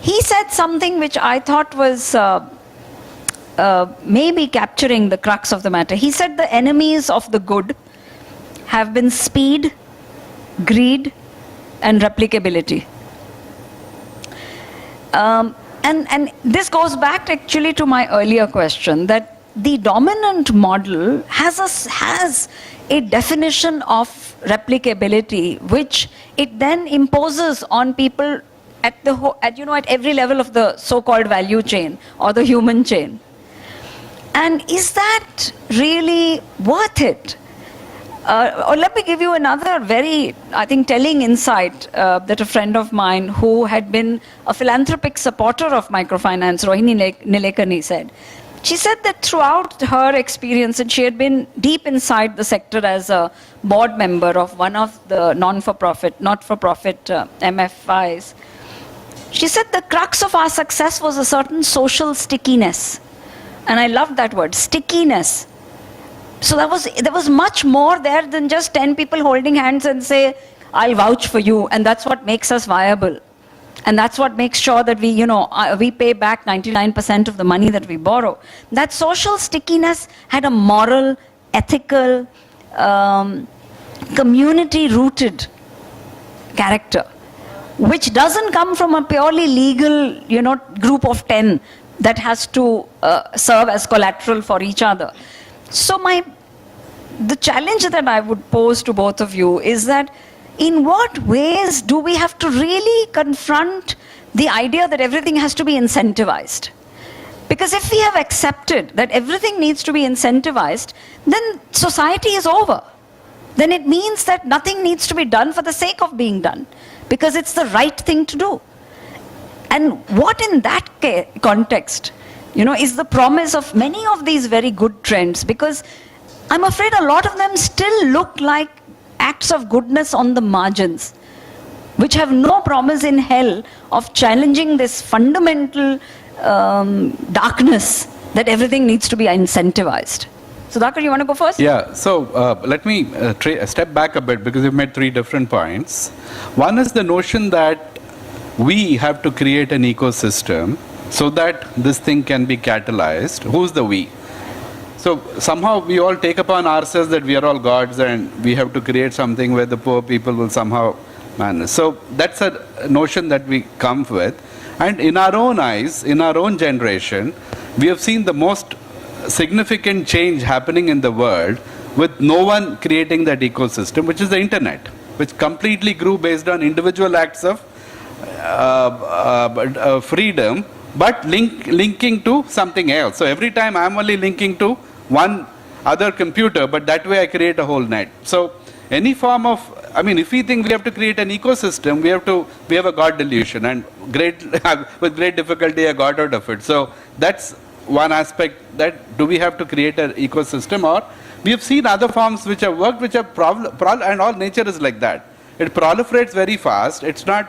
he said something which I thought was maybe capturing the crux of the matter. He said the enemies of the good have been speed, greed, and replicability. And this goes back actually to my earlier question, that the dominant model has a definition of replicability, which it then imposes on people at every level of the so-called value chain or the human chain. And is that really worth it? Or let me give you another very, I think, telling insight that a friend of mine who had been a philanthropic supporter of microfinance, Rohini Nilekani, said. She said that throughout her experience, and she had been deep inside the sector as a board member of one of the not-for-profit MFIs, she said the crux of our success was a certain social stickiness. And I loved that word, stickiness. So there was much more there than just 10 people holding hands and say, I'll vouch for you, and that's what makes us viable. And that's what makes sure that we pay back 99% of the money that we borrow. That social stickiness had a moral, ethical, community-rooted character, which doesn't come from a purely legal, group of 10 that has to serve as collateral for each other. So the challenge that I would pose to both of you is that in what ways do we have to really confront the idea that everything has to be incentivized? Because if we have accepted that everything needs to be incentivized, then society is over. Then it means that nothing needs to be done for the sake of being done, because it's the right thing to do. And what in that context, is the promise of many of these very good trends? Because I'm afraid a lot of them still look like acts of goodness on the margins, which have no promise in hell of challenging this fundamental darkness that everything needs to be incentivized. Sudhakar, you want to go first? Yeah, so let me step back a bit, because you've made three different points. One is the notion that we have to create an ecosystem so that this thing can be catalyzed. Who's the we? So somehow we all take upon ourselves that we are all gods and we have to create something where the poor people will somehow manage. So that's a notion that we come with. And in our own eyes, in our own generation, we have seen the most significant change happening in the world with no one creating that ecosystem, which is the internet, which completely grew based on individual acts of freedom, but linking to something else. So every time I'm only linking to one other computer, but that way I create a whole net. So any form of, if we think we have to create an ecosystem, we have a God delusion, and with great difficulty I got out of it. So that's one aspect, that do we have to create an ecosystem, or we have seen other forms which have worked, which have and all nature is like that. It proliferates very fast. It's not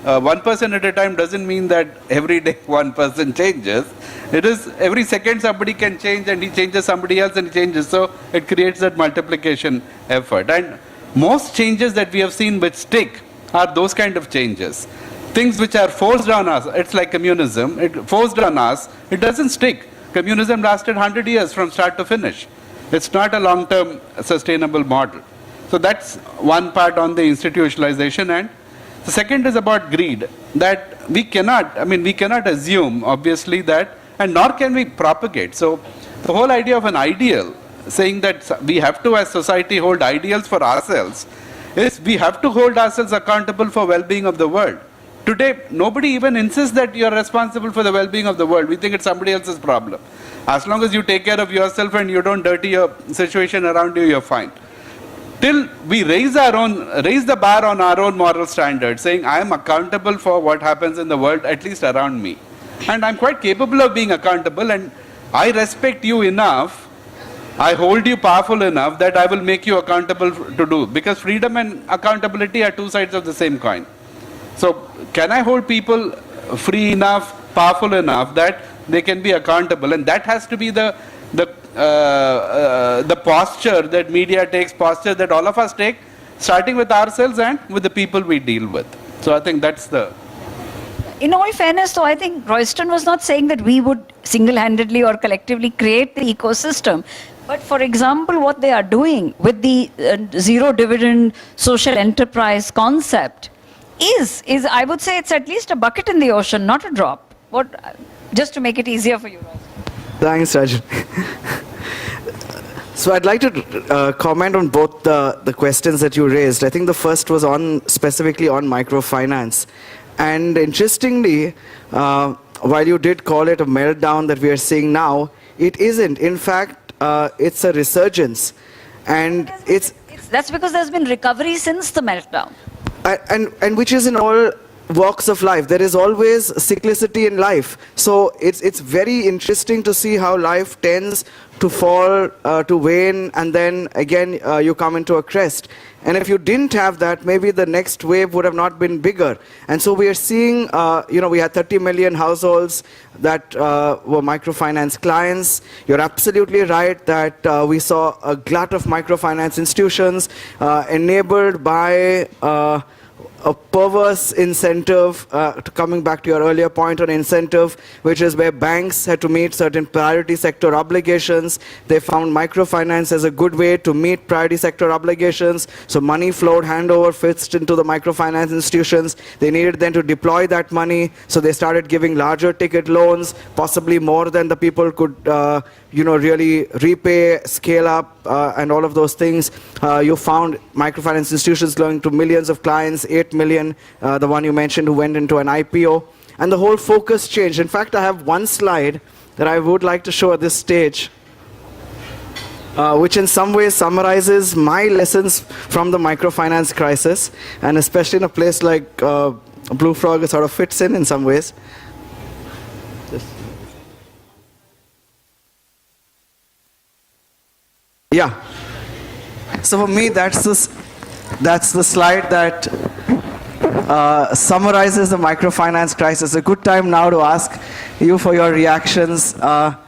one person at a time doesn't mean that every day one person changes. It is every second somebody can change, and he changes somebody else and he changes. So it creates that multiplication effort. And most changes that we have seen which stick are those kind of changes. Things which are forced on us, it's like communism, it forced on us, it doesn't stick. Communism lasted 100 years from start to finish. It's not a long-term sustainable model. So that's one part on the institutionalization. And the second is about greed, that we cannot assume, obviously, that, and nor can we propagate. So the whole idea of an ideal, saying that we have to as society hold ideals for ourselves, is we have to hold ourselves accountable for well-being of the world. Today, nobody even insists that you are responsible for the well-being of the world. We think it's somebody else's problem. As long as you take care of yourself and you don't dirty your situation around you, you're fine. Till we raise the bar on our own moral standards, saying I am accountable for what happens in the world, at least around me. And I'm quite capable of being accountable, and I respect you enough, I hold you powerful enough that I will make you accountable to do. Because freedom and accountability are two sides of the same coin. So can I hold people free enough, powerful enough that they can be accountable. And that has to be the posture that media takes, posture that all of us take, starting with ourselves and with the people we deal with. So I think that's the... In all fairness, though, I think Royston was not saying that we would single-handedly or collectively create the ecosystem. But for example, what they are doing with the zero dividend social enterprise concept is I would say it's at least a bucket in the ocean, not a drop. Just to make it easier for you, Royston. Thanks, Rajni. So I'd like to comment on both the questions that you raised. I think the first was specifically on microfinance. And interestingly, while you did call it a meltdown that we are seeing now, it isn't. In fact, it's a resurgence. And that's because there's been recovery since the meltdown. And which is in all walks of life. There is always cyclicity in life. So it's very interesting to see how life tends to fall, to wane, and then again you come into a crest. And if you didn't have that, maybe the next wave would have not been bigger. And so we are seeing, we had 30 million households that were microfinance clients. You're absolutely right that we saw a glut of microfinance institutions enabled by a perverse incentive, coming back to your earlier point on incentive, which is where banks had to meet certain priority sector obligations. They found microfinance as a good way to meet priority sector obligations. So money flowed hand over fist into the microfinance institutions. They needed then to deploy that money. So they started giving larger ticket loans, possibly more than the people could really repay, scale up, and all of those things. You found microfinance institutions going to millions of clients, 8 million, the one you mentioned who went into an IPO. And the whole focus changed. In fact, I have one slide that I would like to show at this stage, which in some ways summarizes my lessons from the microfinance crisis, and especially in a place like Blue Frog, it sort of fits in some ways. Yeah. So for me, that's the slide that summarizes the microfinance crisis. A good time now to ask you for your reactions. What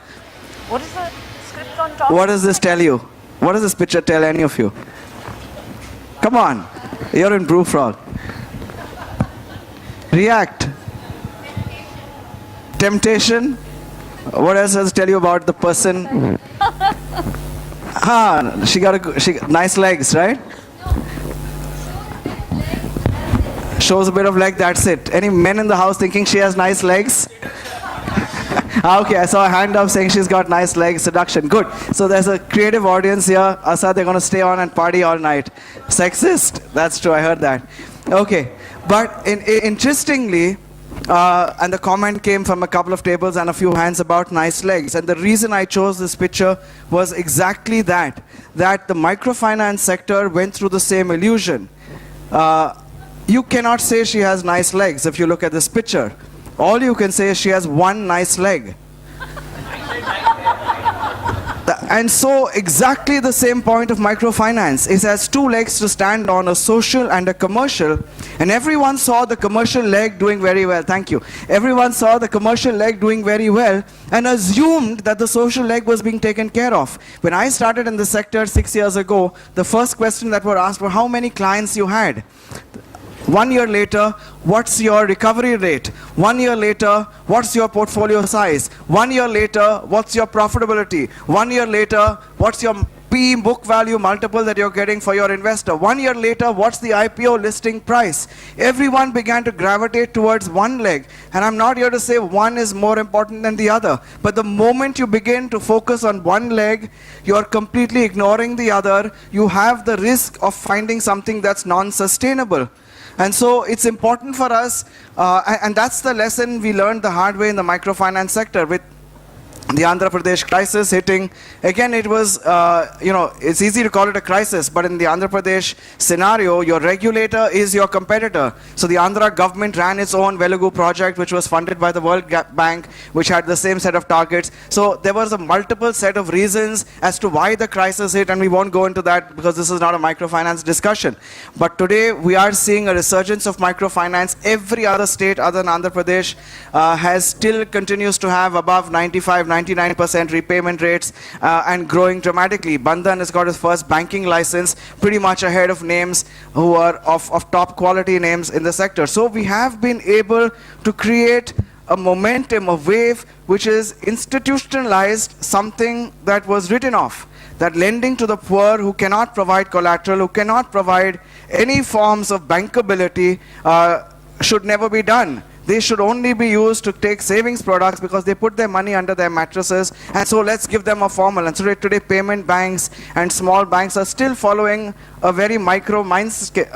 is the script on top? What does this tell you? What does this picture tell any of you? Come on, you're in Blue Frog. React. Temptation. What else does it tell you about the person? She got nice legs, right? Shows a bit of leg, that's it. Any men in the house thinking she has nice legs? Okay, I saw a hand up saying she's got nice legs. Seduction, good. So there's a creative audience here. Asa, they're going to stay on and party all night. Sexist, that's true, I heard that. Okay, but interestingly, and the comment came from a couple of tables and a few hands about nice legs. And the reason I chose this picture was exactly that the microfinance sector went through the same illusion. You cannot say she has nice legs if you look at this picture. All you can say is she has one nice leg. And so exactly the same point of microfinance. It has two legs to stand on, a social and a commercial. And everyone saw the commercial leg doing very well. Thank you. Everyone saw the commercial leg doing very well and assumed that the social leg was being taken care of. When I started in the sector 6 years ago, the first question that were asked were how many clients you had. 1 year later, what's your recovery rate? 1 year later, what's your portfolio size? 1 year later, what's your profitability? 1 year later, what's your P book value multiple that you're getting for your investor? 1 year later, what's the IPO listing price? Everyone began to gravitate towards one leg. And I'm not here to say one is more important than the other. But the moment you begin to focus on one leg, you're completely ignoring the other. You have the risk of finding something that's non-sustainable. And so it's important for us, and that's the lesson we learned the hard way in the microfinance sector. With the Andhra Pradesh crisis hitting. Again, it was, it's easy to call it a crisis, but in the Andhra Pradesh scenario, your regulator is your competitor. So the Andhra government ran its own Velugu project, which was funded by the World Bank, which had the same set of targets. So there was a multiple set of reasons as to why the crisis hit, and we won't go into that because this is not a microfinance discussion. But today, we are seeing a resurgence of microfinance. Every other state other than Andhra Pradesh still continues to have above 99% repayment rates and growing dramatically. Bandhan has got its first banking license, pretty much ahead of names who are of top quality names in the sector. So we have been able to create a momentum, a wave, which is institutionalized something that was written off. That lending to the poor who cannot provide collateral, who cannot provide any forms of bankability should never be done. They should only be used to take savings products because they put their money under their mattresses, and so let's give them a formula. And so today payment banks and small banks are still following a very micro mindset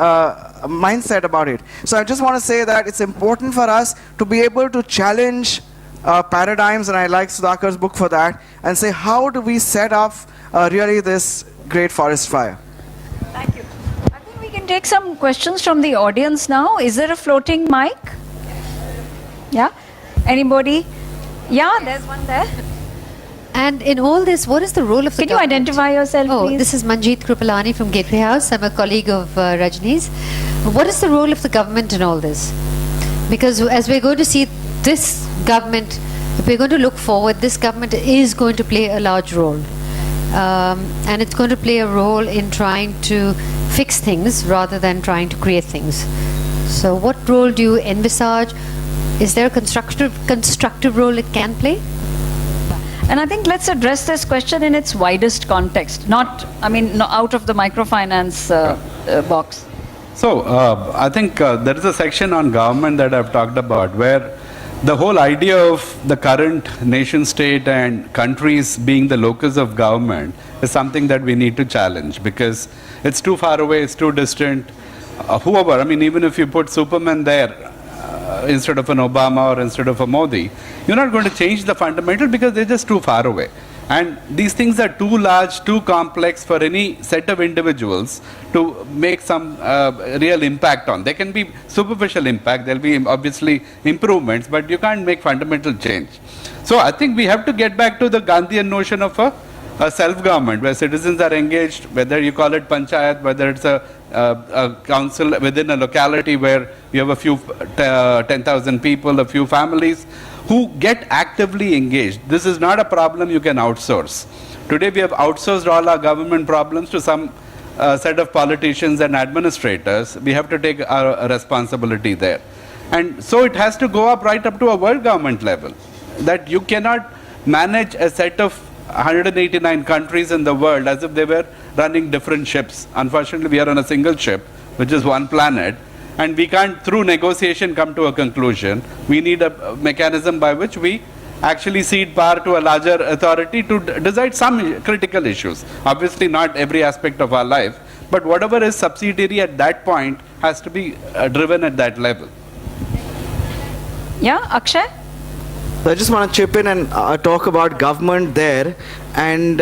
about it. So I just want to say that it's important for us to be able to challenge paradigms, and I like Sudhakar's book for that, and say how do we set up really this great forest fire. Thank you. I think we can take some questions from the audience now. Is there a floating mic? Yeah? Anybody? Yeah, there's one there. And in all this, what is the role of the Can you government? identify yourself, please? This is Manjeet Kripalani from Gateway House. I'm a colleague of Rajni's. What is the role of the government in all this? Because as we're going to see this government, if we're going to look forward, this government is going to play a large role. And it's going to play a role in trying to fix things rather than trying to create things. So what role do you envisage? Is there a constructive role it can play? And I think let's address this question in its widest context, not out of the microfinance box. So I think there is a section on government that I've talked about where the whole idea of the current nation state and countries being the locus of government is something that we need to challenge because it's too far away, it's too distant. Whoever, even if you put Superman there, instead of an Obama or instead of a Modi, you're not going to change the fundamental because they're just too far away. And these things are too large, too complex for any set of individuals to make some real impact on. There can be superficial impact, there'll be obviously improvements, but you can't make fundamental change. So I think we have to get back to the Gandhian notion of a self-government where citizens are engaged, whether you call it panchayat, whether it's a council within a locality where you have a few 10,000 people, a few families who get actively engaged. This is not a problem you can outsource. Today we have outsourced all our government problems to some set of politicians and administrators. We have to take our responsibility there. And so it has to go right up to a world government level. That you cannot manage a set of 189 countries in the world as if they were running different ships. Unfortunately, we are on a single ship, which is one planet, and we can't, through negotiation, come to a conclusion. We need a mechanism by which we actually cede power to a larger authority to decide some critical issues. Obviously, not every aspect of our life, but whatever is subsidiary at that point has to be driven at that level. Yeah, Akshay? So I just want to chip in and talk about government there, and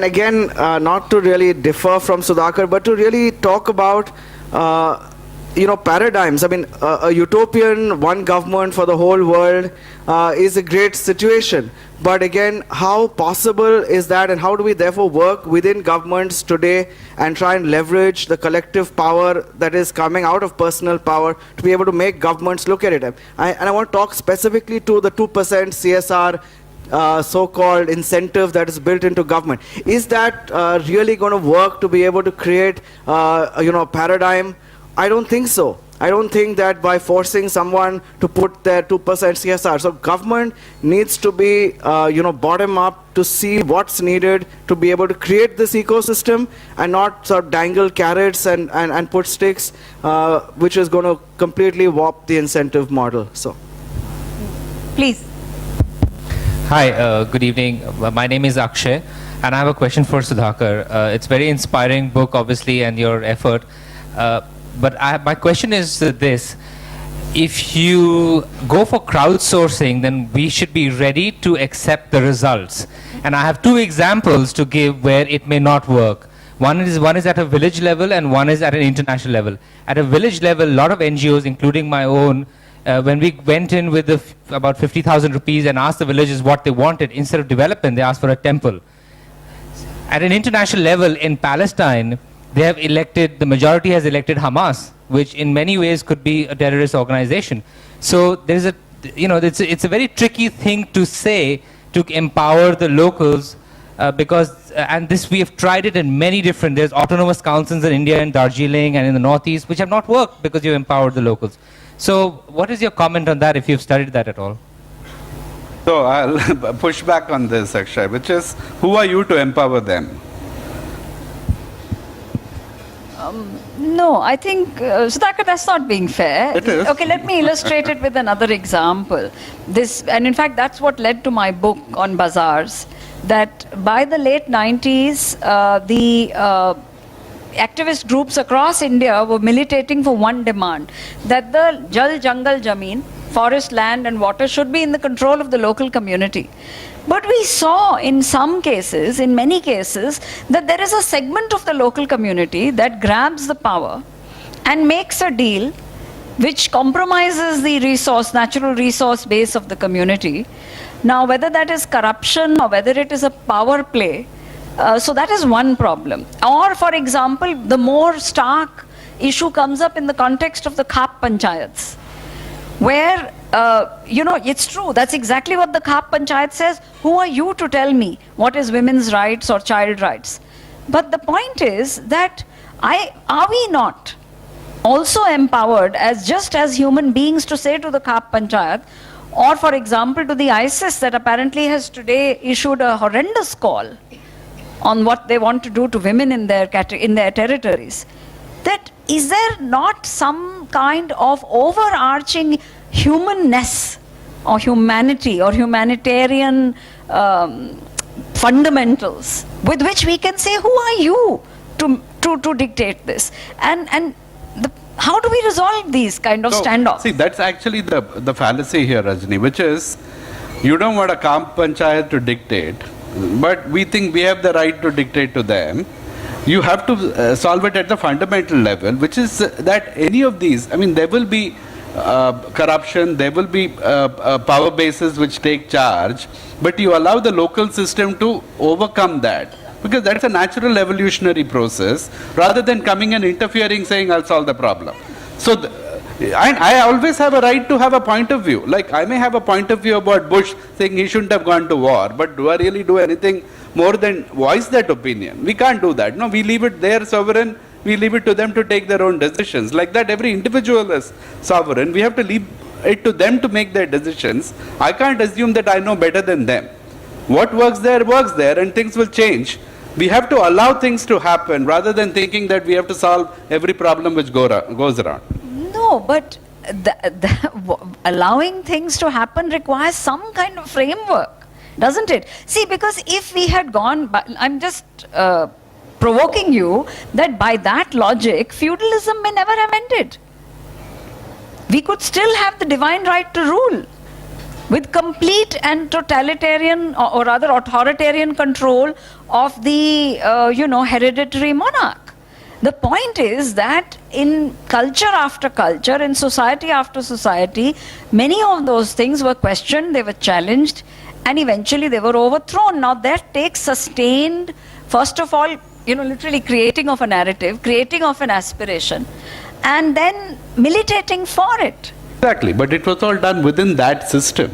again, not to really differ from Sudhakar, but to really talk about paradigms. A utopian one government for the whole world is a great situation. But again, how possible is that, and how do we therefore work within governments today and try and leverage the collective power that is coming out of personal power to be able to make governments look at it? And I want to talk specifically to the 2% CSR so-called incentive that is built into government. Is that really going to work to be able to create a paradigm? I don't think so. I don't think that by forcing someone to put their 2% CSR. So government needs to be, bottom up to see what's needed to be able to create this ecosystem and not sort of dangle carrots and put sticks, which is going to completely warp the incentive model. So, please. Hi, good evening. My name is Akshay, and I have a question for Sudhakar. It's a very inspiring book, obviously, and your effort. But my question is this. if you go for crowdsourcing, then we should be ready to accept the results. And I have two examples to give where it may not work. One is at a village level and one is at an international level. At a village level, a lot of NGOs, including my own, when we went in with about 50,000 rupees and asked the villagers what they wanted, instead of development, they asked for a temple. At an international level in Palestine, they have elected, the majority has elected Hamas, which in many ways could be a terrorist organization. So there's a, it's a very tricky thing to say to empower the locals because, and this we have tried it in many different, there's autonomous councils in India and Darjeeling and in the Northeast, which have not worked because you empowered the locals. So what is your comment on that if you've studied that at all? So I'll push back on this, Akshay, which is, who are you to empower them? No, I think, Sudhakar, that's not being fair. It is. Okay, let me illustrate it with another example. And in fact, that's what led to my book on bazaars. That by the late 90s, the activist groups across India were militating for one demand, that the Jal Jangal Jameen, forest, land and water should be in the control of the local community. But we saw in some cases, in many cases, that there is a segment of the local community that grabs the power and makes a deal which compromises the natural resource base of the community. Now, whether that is corruption or whether it is a power play, so that is one problem. Or, for example, the more stark issue comes up in the context of the Khap Panchayats, where, it's true, that's exactly what the Khap Panchayat says. Who are you to tell me what is women's rights or child rights? But the point is that are we not also empowered just as human beings to say to the Khap Panchayat, or for example to the ISIS that apparently has today issued a horrendous call on what they want to do to women in their territories, that is there not some kind of overarching humanness or humanity or humanitarian fundamentals with which we can say, who are you to dictate this? And how do we resolve these kind of standoffs? See, that's actually the fallacy here, Rajni, which is, you don't want a Khap Panchayat to dictate, but we think we have the right to dictate to them. You have to solve it at the fundamental level, which is that any of these, there will be corruption, there will be power bases which take charge, but you allow the local system to overcome that. Because that's a natural evolutionary process, rather than coming and interfering saying, I'll solve the problem. So, I always have a right to have a point of view. Like, I may have a point of view about Bush saying he shouldn't have gone to war, but do I really do anything more than voice that opinion? We can't do that. No, we leave it their sovereign, we leave it to them to take their own decisions. Like that, every individual is sovereign. We have to leave it to them to make their decisions. I can't assume that I know better than them. What works there, and things will change. We have to allow things to happen rather than thinking that we have to solve every problem which goes around. No, but allowing things to happen requires some kind of framework, doesn't it? See, because if we had gone, I'm just provoking you that by that logic, feudalism may never have ended. We could still have the divine right to rule with complete and totalitarian or rather authoritarian control of the, hereditary monarch. The point is that in culture after culture, in society after society, many of those things were questioned, they were challenged, and eventually they were overthrown. Now that takes sustained, first of all, literally creating of a narrative, creating of an aspiration, and then militating for it. Exactly, but it was all done within that system.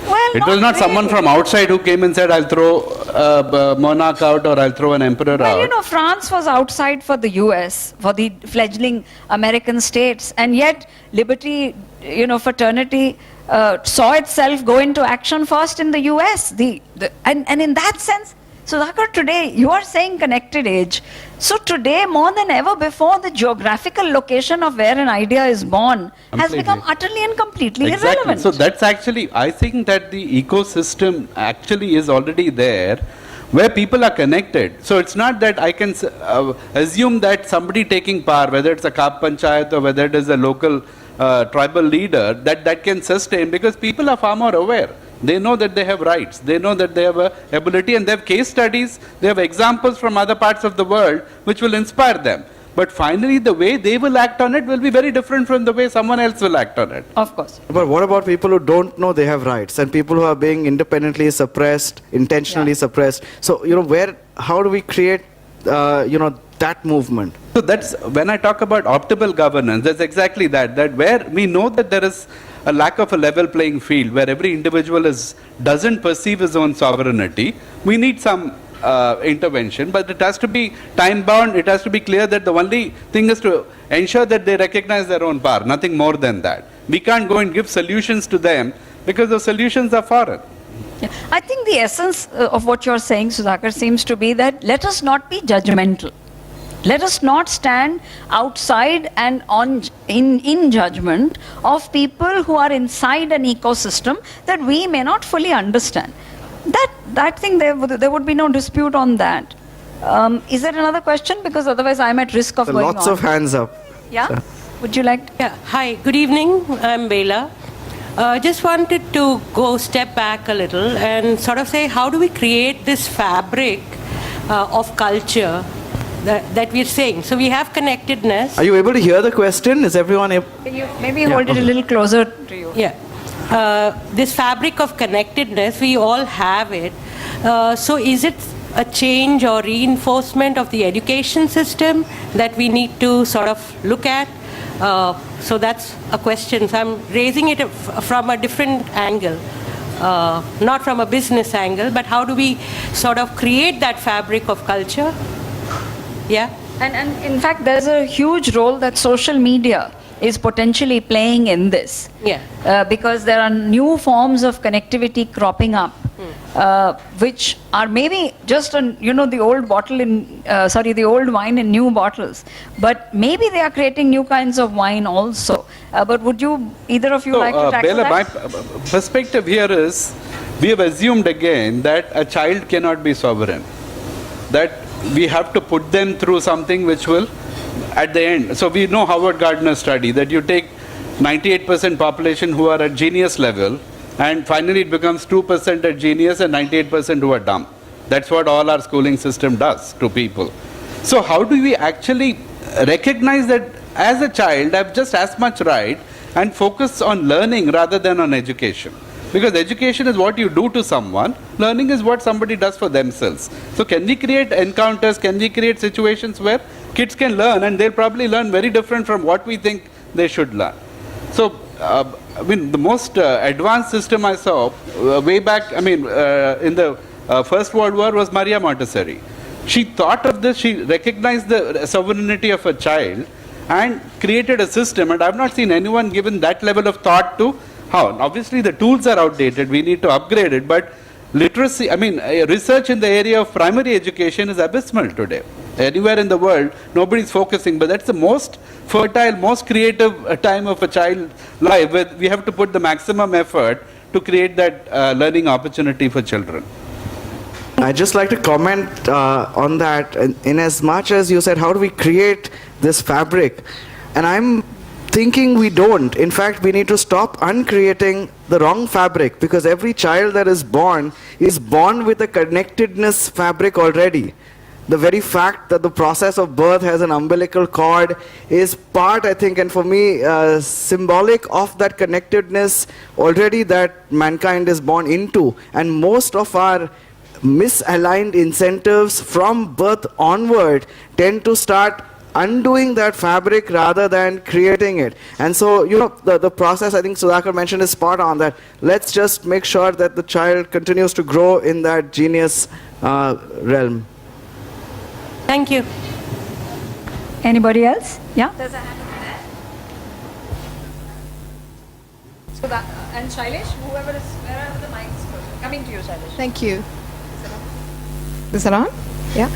Well, it was not really. someone from outside who came and said, I'll throw a monarch out or I'll throw an emperor out. France was outside for the US, for the fledgling American states, and yet liberty, fraternity saw itself go into action first in the US. And in that sense, Sudhakar, today you are saying connected age. So today, more than ever before, the geographical location of where an idea is born has become utterly and completely irrelevant. So that's actually, I think that the ecosystem actually is already there where people are connected. So it's not that I can assume that somebody taking power, whether it's a Khap Panchayat or whether it is a local tribal leader that can sustain, because people are far more aware. They know that they have rights. They know that they have a ability, and they have case studies. They have examples from other parts of the world which will inspire them. But finally, the way they will act on it will be very different from the way someone else will act on it. Of course. But what about people who don't know they have rights, and people who are being independently suppressed, intentionally suppressed? So, how do we create, that movement? So that's, when I talk about optimal governance, that's exactly that where we know that there is a lack of a level playing field, where every individual doesn't perceive his own sovereignty, we need some intervention, but it has to be time bound. It has to be clear that the only thing is to ensure that they recognize their own power, nothing more than that. We can't go and give solutions to them because the solutions are foreign. Yeah. I think the essence of what you're saying, Sudhakar, seems to be that let us not be judgmental. Let us not stand outside and in judgment of people who are inside an ecosystem that we may not fully understand. That thing, there would be no dispute on that. Is there another question? Because otherwise I'm at risk of going on. Lots of hands up. Yeah? Sir. Would you like to? Yeah. Hi, good evening. I'm Bela. Just wanted to go step back a little and sort of say, how do we create this fabric of culture that we're saying? So we have connectedness. Are you able to hear the question? Is everyone able? Can you maybe hold it a little closer to you? Yeah. This fabric of connectedness, we all have it. So is it a change or reinforcement of the education system that we need to sort of look at? So that's a question. So I'm raising it from a different angle, not from a business angle, but how do we sort of create that fabric of culture? Yeah. And in fact, there's a huge role that social media is potentially playing in this. Yeah. Because there are new forms of connectivity cropping up, which are maybe just the old bottle the old wine in new bottles. But maybe they are creating new kinds of wine also. But would either of you like to tackle Bela, that? my perspective here is, we have assumed again that a child cannot be sovereign. That we have to put them through something which will, at the end, so we know Howard Gardner's study that you take 98% population who are at genius level, and finally it becomes 2% at genius and 98% who are dumb. That's what all our schooling system does to people. So how do we actually recognize that as a child I have just as much right and focus on learning rather than on education? Because education is what you do to someone, learning is what somebody does for themselves. So can we create encounters, can we create situations where kids can learn, and they'll probably learn very different from what we think they should learn. So, the most advanced system I saw way back, in the First World War was Maria Montessori. She thought of this, she recognized the sovereignty of a child and created a system, and I've not seen anyone given that level of thought to how. Obviously the tools are outdated, we need to upgrade it, but literacy, research in the area of primary education is abysmal today. Anywhere in the world, nobody's focusing, but that's the most fertile, most creative time of a child's life, where we have to put the maximum effort to create that learning opportunity for children. I'd just like to comment on that, in as much as you said, how do we create this fabric? And I'm thinking we don't. In fact, we need to stop uncreating the wrong fabric, because every child that is born with a connectedness fabric already. The very fact that the process of birth has an umbilical cord is part, I think, and for me, symbolic of that connectedness already that mankind is born into. And most of our misaligned incentives from birth onward tend to start undoing that fabric rather than creating it. And so, the process I think Sudhakar mentioned is spot on, that let's just make sure that the child continues to grow in that genius realm. Thank you. Anybody else? Yeah? There's a hand over there. So and Shailesh, wherever the mic is coming to you, Shailesh. Thank you. Is it on? Yeah.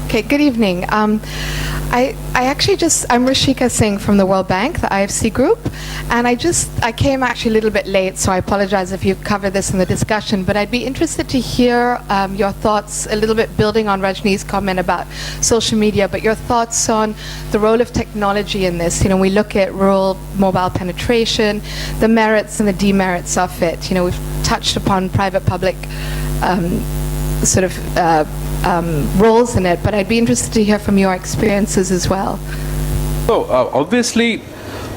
Okay. Good evening. I'm Rashika Singh from the World Bank, the IFC group, and I came actually a little bit late, so I apologize if you covered this in the discussion, but I'd be interested to hear your thoughts, a little bit building on Rajni's comment about social media, but your thoughts on the role of technology in this. You know, we look at rural mobile penetration, the merits and the demerits of it. You know, we've touched upon private-public roles in it, but I'd be interested to hear from your experiences as well. So obviously,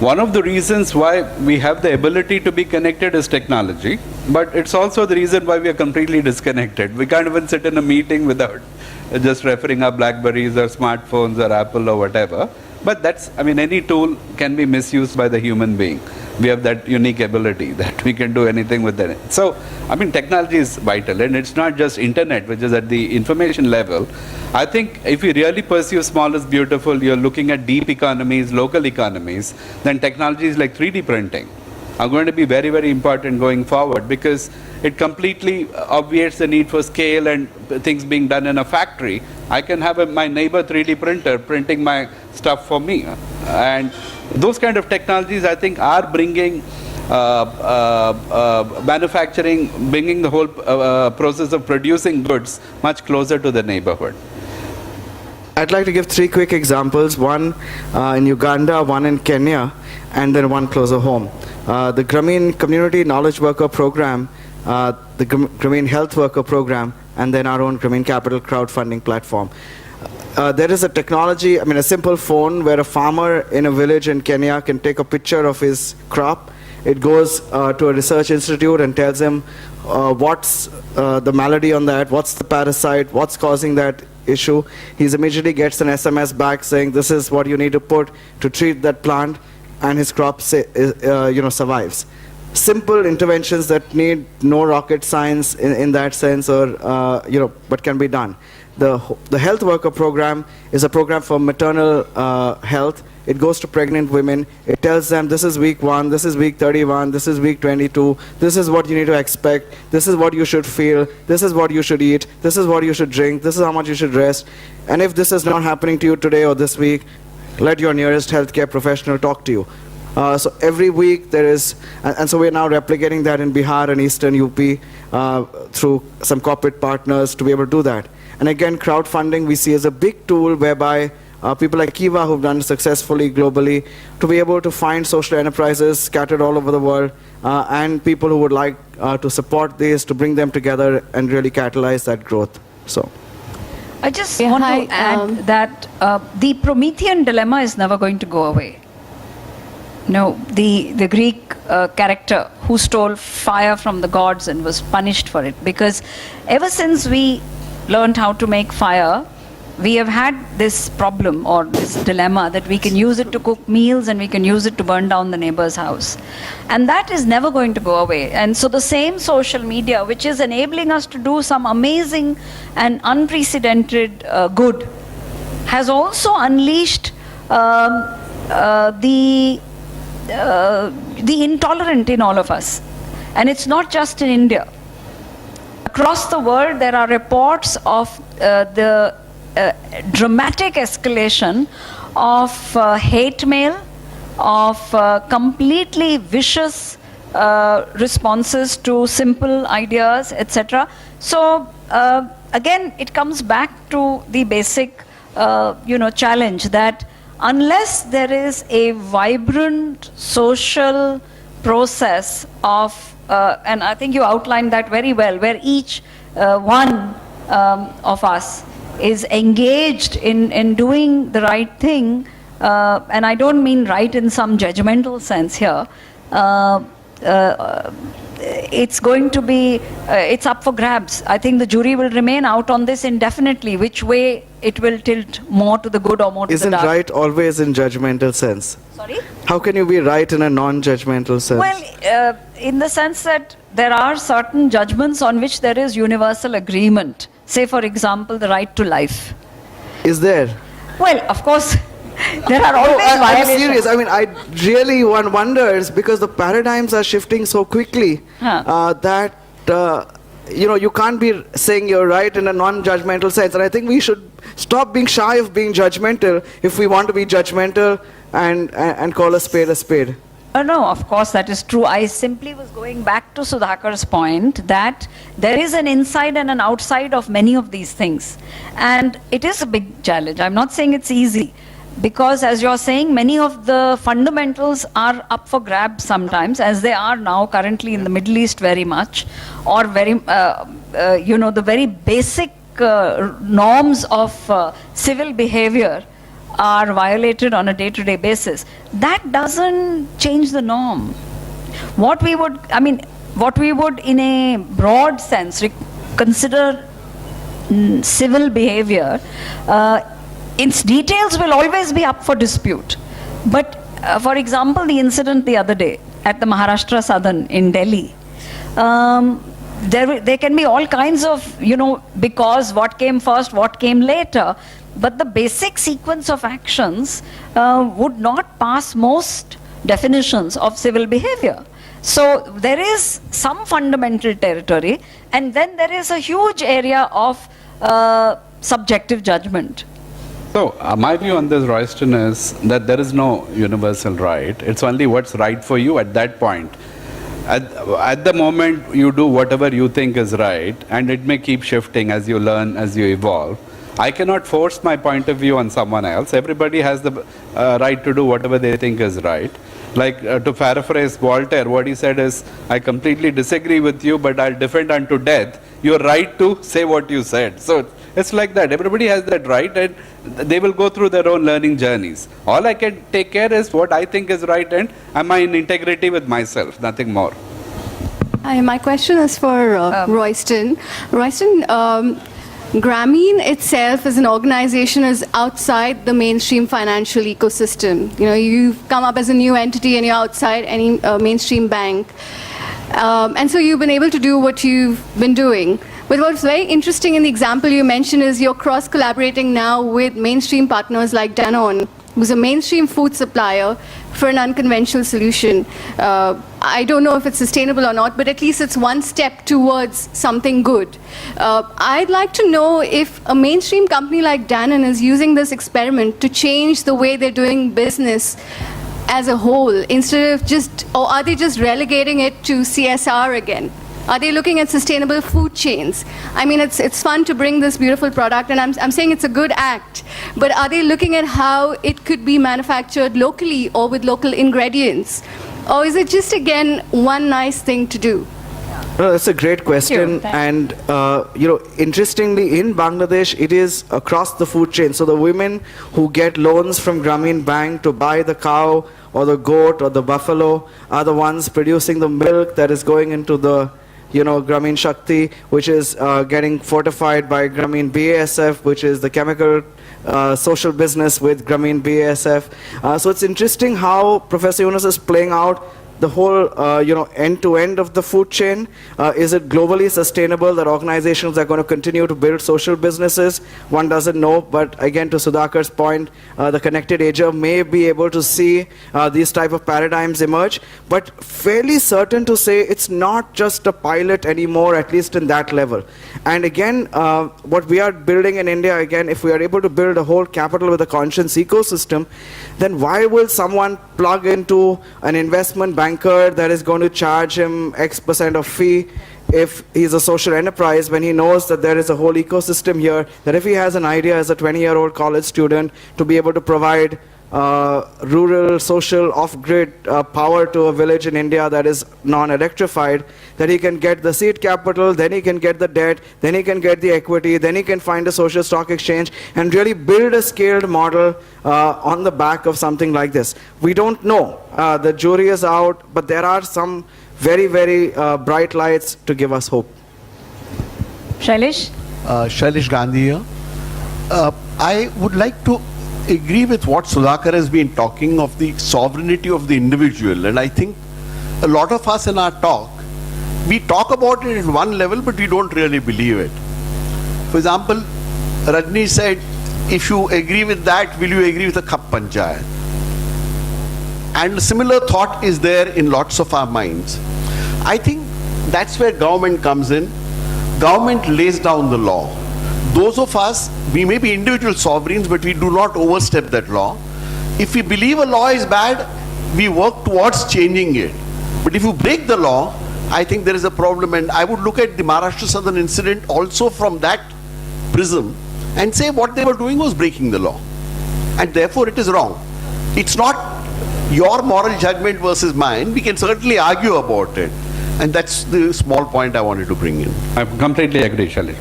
one of the reasons why we have the ability to be connected is technology, but it's also the reason why we are completely disconnected. We can't even sit in a meeting without just referring our Blackberries or smartphones or Apple or whatever. But any tool can be misused by the human being. We have that unique ability that we can do anything with it. So, technology is vital, and it's not just internet, which is at the information level. I think if we really pursue small is beautiful, you're looking at deep economies, local economies, then technologies like 3D printing are going to be very, very important going forward, because it completely obviates the need for scale and things being done in a factory. I can have my neighbor 3D printer printing my stuff for me. And those kind of technologies, I think, are bringing manufacturing, bringing the whole process of producing goods much closer to the neighborhood. I'd like to give 3 quick examples, one in Uganda, one in Kenya, and then one closer home. The Grameen Community Knowledge Worker Program, the Grameen Health Worker Program, and then our own Grameen Capital crowdfunding platform. There is a technology, a simple phone where a farmer in a village in Kenya can take a picture of his crop. It goes to a research institute and tells him what's the malady on that, what's the parasite, what's causing that issue. He immediately gets an SMS back saying this is what you need to put to treat that plant, and his crop survives. Simple interventions that need no rocket science in that sense, or but can be done. The health worker program is a program for maternal health. It goes to pregnant women. It tells them this is week 1, this is week 31, this is week 22, this is what you need to expect, this is what you should feel, this is what you should eat, this is what you should drink, this is how much you should rest. And if this is not happening to you today or this week, let your nearest healthcare professional talk to you. So every week there is, and so we're now replicating that in Bihar and Eastern UP through some corporate partners to be able to do that. And again, crowdfunding we see as a big tool whereby people like Kiva, who've done successfully globally, to be able to find social enterprises scattered all over the world, and people who would like to support these, to bring them together and really catalyze that growth. So, I just want to add that the Promethean dilemma is never going to go away. No, the Greek character who stole fire from the gods and was punished for it, because ever since we learned how to make fire, we have had this problem or this dilemma that we can use it to cook meals and we can use it to burn down the neighbor's house. And that is never going to go away. And so the same social media, which is enabling us to do some amazing and unprecedented good, has also unleashed the intolerant in all of us. And it's not just in India. Across the world, there are reports of the dramatic escalation of hate mail, of completely vicious responses to simple ideas, etc. So again, it comes back to the basic challenge that unless there is a vibrant social process of, and I think you outlined that very well, where each one of us is engaged in doing the right thing, and I don't mean right in some judgmental sense here, it's going to be, it's up for grabs. I think the jury will remain out on this indefinitely, which way it will tilt more to the good or more to the dark. Isn't right always in judgmental sense? Sorry? How can you be right in a non-judgmental sense? Well, in the sense that there are certain judgments on which there is universal agreement. Say, for example, the right to life. Is there? Well, of course, there are always violations. I'm serious. I really one wonders, because the paradigms are shifting so quickly that you can't be saying you're right in a non-judgmental sense. And I think we should stop being shy of being judgmental if we want to be judgmental and call a spade a spade. No, of course, that is true. I simply was going back to Sudhakar's point that there is an inside and an outside of many of these things. And it is a big challenge. I'm not saying it's easy. Because as you're saying, many of the fundamentals are up for grabs sometimes, as they are now currently in the Middle East very much, or very, the very basic norms of civil behavior are violated on a day-to-day basis. That doesn't change the norm. What we would in a broad sense consider civil behavior, its details will always be up for dispute. But for example, the incident the other day at the Maharashtra Southern in Delhi, there can be all kinds of, because what came first, what came later, but the basic sequence of actions would not pass most definitions of civil behavior. So there is some fundamental territory, and then there is a huge area of subjective judgment. So, my view on this, Royston, is that there is no universal right. It's only what's right for you at that point. At the moment, you do whatever you think is right, and it may keep shifting as you learn, as you evolve. I cannot force my point of view on someone else. Everybody has the right to do whatever they think is right. Like, to paraphrase Voltaire, what he said is, I completely disagree with you, but I'll defend unto death your right to say what you said. So, it's like that. Everybody has that right, and they will go through their own learning journeys. All I can take care is what I think is right, and am I in integrity with myself, nothing more. Hi, my question is for Royston. Royston, Grameen itself as an organization is outside the mainstream financial ecosystem. You've come up as a new entity and you're outside any mainstream bank. And so you've been able to do what you've been doing. But what's very interesting in the example you mentioned is you're cross-collaborating now with mainstream partners like Danone, who's a mainstream food supplier, for an unconventional solution. I don't know if it's sustainable or not, but at least it's one step towards something good. I'd like to know if a mainstream company like Danone is using this experiment to change the way they're doing business as a whole, instead of or are they just relegating it to CSR again? Are they looking at sustainable food chains? I mean, it's fun to bring this beautiful product, and I'm saying it's a good act, but are they looking at how it could be manufactured locally or with local ingredients? Or is it just, again, one nice thing to do? No, that's a great question. And, interestingly, in Bangladesh, it is across the food chain. So the women who get loans from Grameen Bank to buy the cow or the goat or the buffalo are the ones producing the milk that is going into the Grameen Shakti, which is getting fortified by Grameen BASF, which is the chemical social business with Grameen BASF. So it's interesting how Professor Yunus is playing out the whole, end-to-end of the food chain. Is it globally sustainable that organizations are going to continue to build social businesses? One doesn't know, but again, to Sudhakar's point, the connected ager may be able to see these type of paradigms emerge, but fairly certain to say it's not just a pilot anymore, at least in that level. And again, what we are building in India, again, if we are able to build a whole capital with a conscience ecosystem, then why will someone plug into an investment banker that is going to charge him X% of fee if he's a social enterprise, when he knows that there is a whole ecosystem here, that if he has an idea as a 20-year-old college student to be able to provide rural, social, off-grid power to a village in India that is non-electrified, that he can get the seed capital, then he can get the debt, then he can get the equity, then he can find a social stock exchange and really build a scaled model on the back of something like this. We don't know. The jury is out, but there are some very, very bright lights to give us hope. Shailesh? Shailesh Gandhi here. I would like to agree with what Sudhakar has been talking of the sovereignty of the individual, and I think a lot of us in our talk, we talk about it at one level but we don't really believe it. For example, Rajni said, if you agree with that, will you agree with the Khap Panchayat? And a similar thought is there in lots of our minds. I think that's where government comes in. government lays down the law. Those of us, we may be individual sovereigns, but we do not overstep that law. If we believe a law is bad, we work towards changing it. But if you break the law, I think there is a problem, and I would look at the Maharashtra Southern incident also from that prism and say what they were doing was breaking the law. And therefore it is wrong. It's not your moral judgment versus mine. We can certainly argue about it. And that's the small point I wanted to bring in. I completely agree, Shailesh.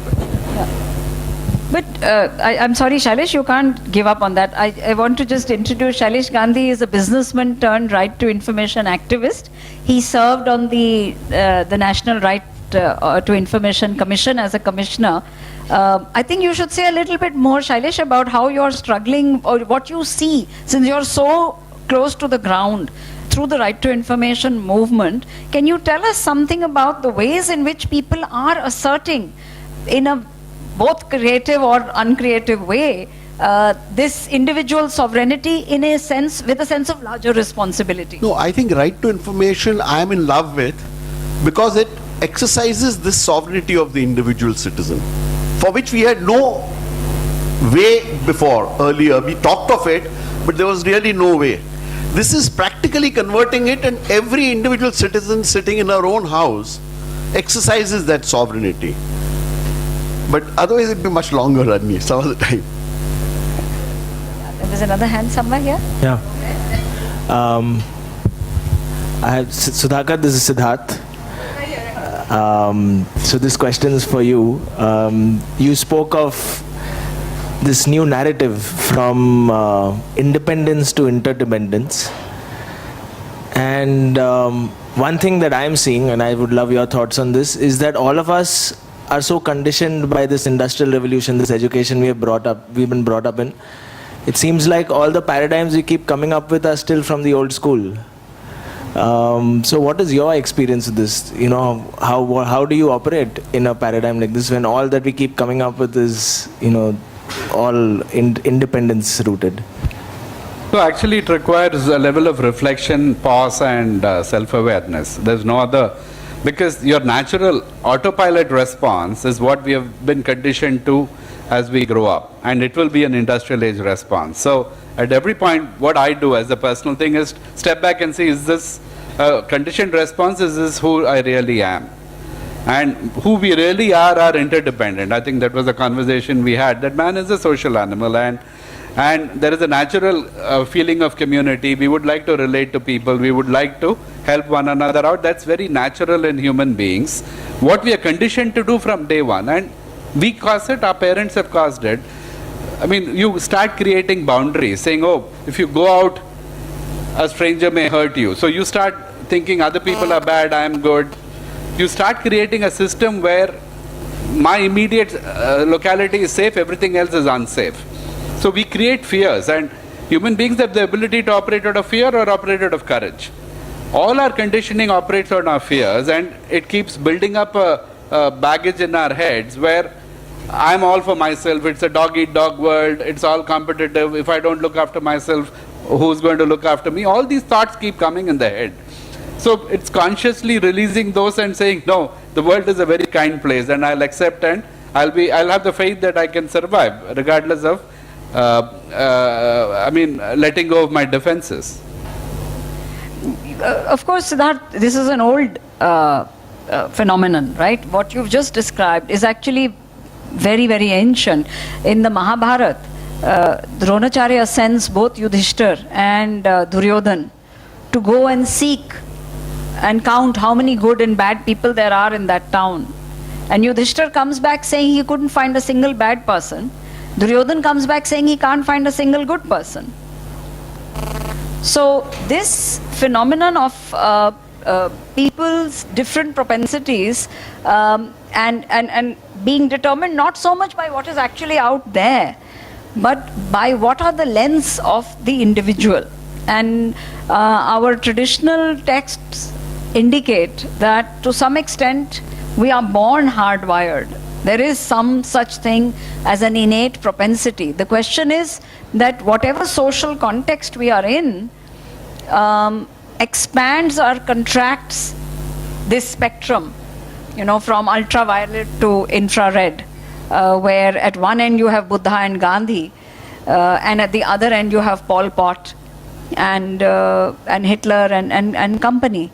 But I'm sorry, Shailesh, you can't give up on that. I want to just introduce Shailesh Gandhi is a businessman turned right to information activist. He served on the National Right to Information Commission as a commissioner. I think you should say a little bit more, Shailesh, about how you're struggling or what you see, since you're so close to the ground through the Right to Information movement. Can you tell us something about the ways in which people are asserting in a both creative or uncreative way, this individual sovereignty in a sense, with a sense of larger responsibility? No, I think right to information I am in love with because it exercises this sovereignty of the individual citizen, for which we had no way before. Earlier, we talked of it, but there was really no way. This is practically converting it, and every individual citizen sitting in our own house exercises that sovereignty. But otherwise it'd be much longer, Rajni, some of the time. There's another hand somewhere here. Yeah. I have Sudhakar, this is Siddharth. So this question is for you. You spoke of this new narrative from independence to interdependence. And one thing that I'm seeing, and I would love your thoughts on this, is that all of us are so conditioned by this industrial revolution, this education we've been brought up in. It seems like all the paradigms we keep coming up with are still from the old school. So what is your experience with this? You know, how do you operate in a paradigm like this when all that we keep coming up with is, you know, all independence rooted? So actually it requires a level of reflection, pause and self-awareness. There's no other, because your natural autopilot response is what we have been conditioned to as we grow up, and it will be an industrial age response. So at every point, what I do as a personal thing is step back and see, is this a conditioned response? Is this who I really am? And who we really are interdependent. I think that was a conversation we had, that man is a social animal, and there is a natural feeling of community. We would like to relate to people. We would like to help one another out. That's very natural in human beings. What we are conditioned to do from day one, and we cause it, our parents have caused it. I mean, you start creating boundaries, saying, oh, if you go out, a stranger may hurt you. So you start thinking other people are bad, I am good. You start creating a system where my immediate locality is safe, everything else is unsafe. So we create fears, and human beings have the ability to operate out of fear or operate out of courage. All our conditioning operates on our fears, and it keeps building up a baggage in our heads where I'm all for myself, it's a dog-eat-dog world, it's all competitive, if I don't look after myself, who's going to look after me? All these thoughts keep coming in the head. So it's consciously releasing those and saying, no, the world is a very kind place, and I'll accept, and I'll have the faith that I can survive, regardless of letting go of my defenses. Of course, Siddharth, this is an old phenomenon, right? What you've just described is actually very, very ancient. In the Mahabharata, Dronacharya sends both Yudhishthir and Duryodhan to go and seek and count how many good and bad people there are in that town. And Yudhishthir comes back saying he couldn't find a single bad person. Duryodhan comes back saying he can't find a single good person. So this phenomenon of people's different propensities and being determined not so much by what is actually out there, but by what are the lens of the individual. And our traditional texts indicate that to some extent we are born hardwired. There is some such thing as an innate propensity. The question is that whatever social context we are in expands or contracts this spectrum. from ultraviolet to infrared, where at one end you have Buddha and Gandhi, and at the other end you have Pol Pot and Hitler and company.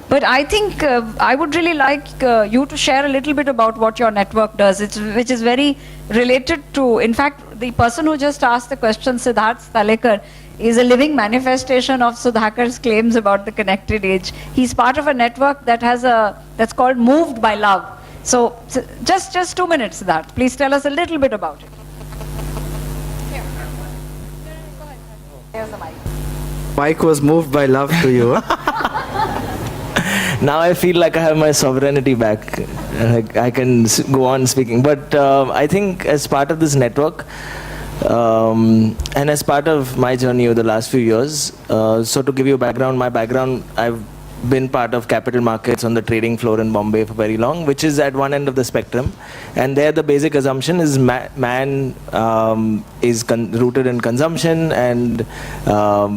But I think I would really like you to share a little bit about what your network does, which is very related to, in fact, the person who just asked the question, Siddharth Stalekar, is a living manifestation of Sudhakar's claims about the connected age. He's part of a network that has that's called Moved by Love. So just 2 minutes, Siddharth. Please tell us a little bit about it. Here's the mic. Mike was moved by love to you. Now I feel like I have my sovereignty back. Like I can go on speaking. But I think as part of this network, and as part of my journey over the last few years, so to give you my background, I've been part of capital markets on the trading floor in Bombay for very long, which is at one end of the spectrum. And there the basic assumption is man is rooted in consumption and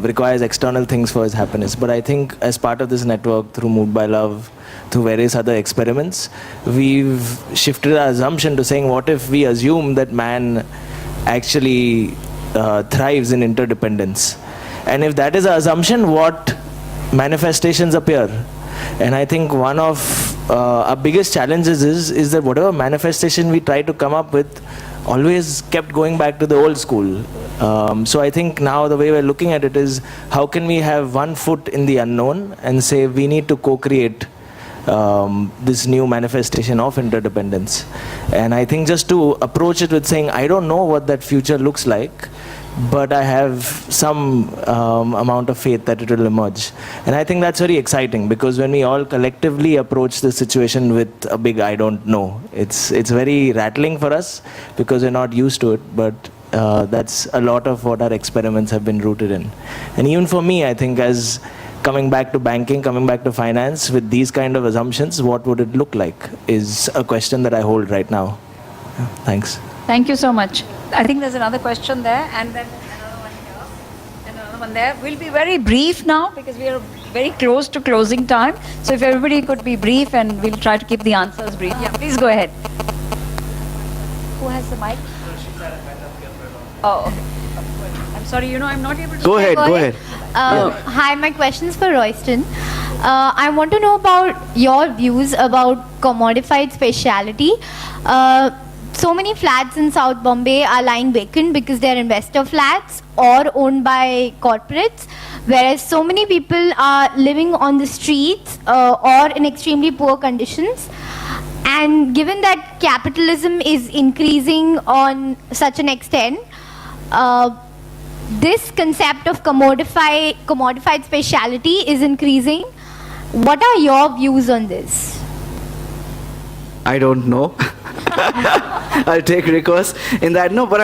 requires external things for his happiness. But I think as part of this network, through Moved by Love, through various other experiments, we've shifted our assumption to saying, what if we assume that man actually thrives in interdependence? And if that is our assumption, what manifestations appear? And I think one of our biggest challenges is that whatever manifestation we try to come up with always kept going back to the old school. So I think now the way we're looking at it is, how can we have one foot in the unknown and say we need to co-create this new manifestation of interdependence. And I think just to approach it with saying, I don't know what that future looks like, but I have some amount of faith that it will emerge. And I think that's very exciting, because when we all collectively approach the situation with a big I don't know, it's very rattling for us because we're not used to it, but that's a lot of what our experiments have been rooted in. And even for me, I think as coming back to banking, coming back to finance with these kind of assumptions, what would it look like is a question that I hold right now. Thanks. Thank you so much. I think there's another question there, and then another one here, and another one there. We'll be very brief now because we are very close to closing time. So if everybody could be brief, and we'll try to keep the answers brief. Yeah, please go ahead. Who has the mic? Oh, okay. I'm sorry, I'm not able to... Go ahead. Hi, my question is for Royston. I want to know about your views about commodified speciality. So many flats in South Bombay are lying vacant because they're investor flats or owned by corporates, whereas so many people are living on the streets or in extremely poor conditions. And given that capitalism is increasing on such an extent, this concept of commodified speciality is increasing. What are your views on this? I don't know. I'll take recourse in that. No, but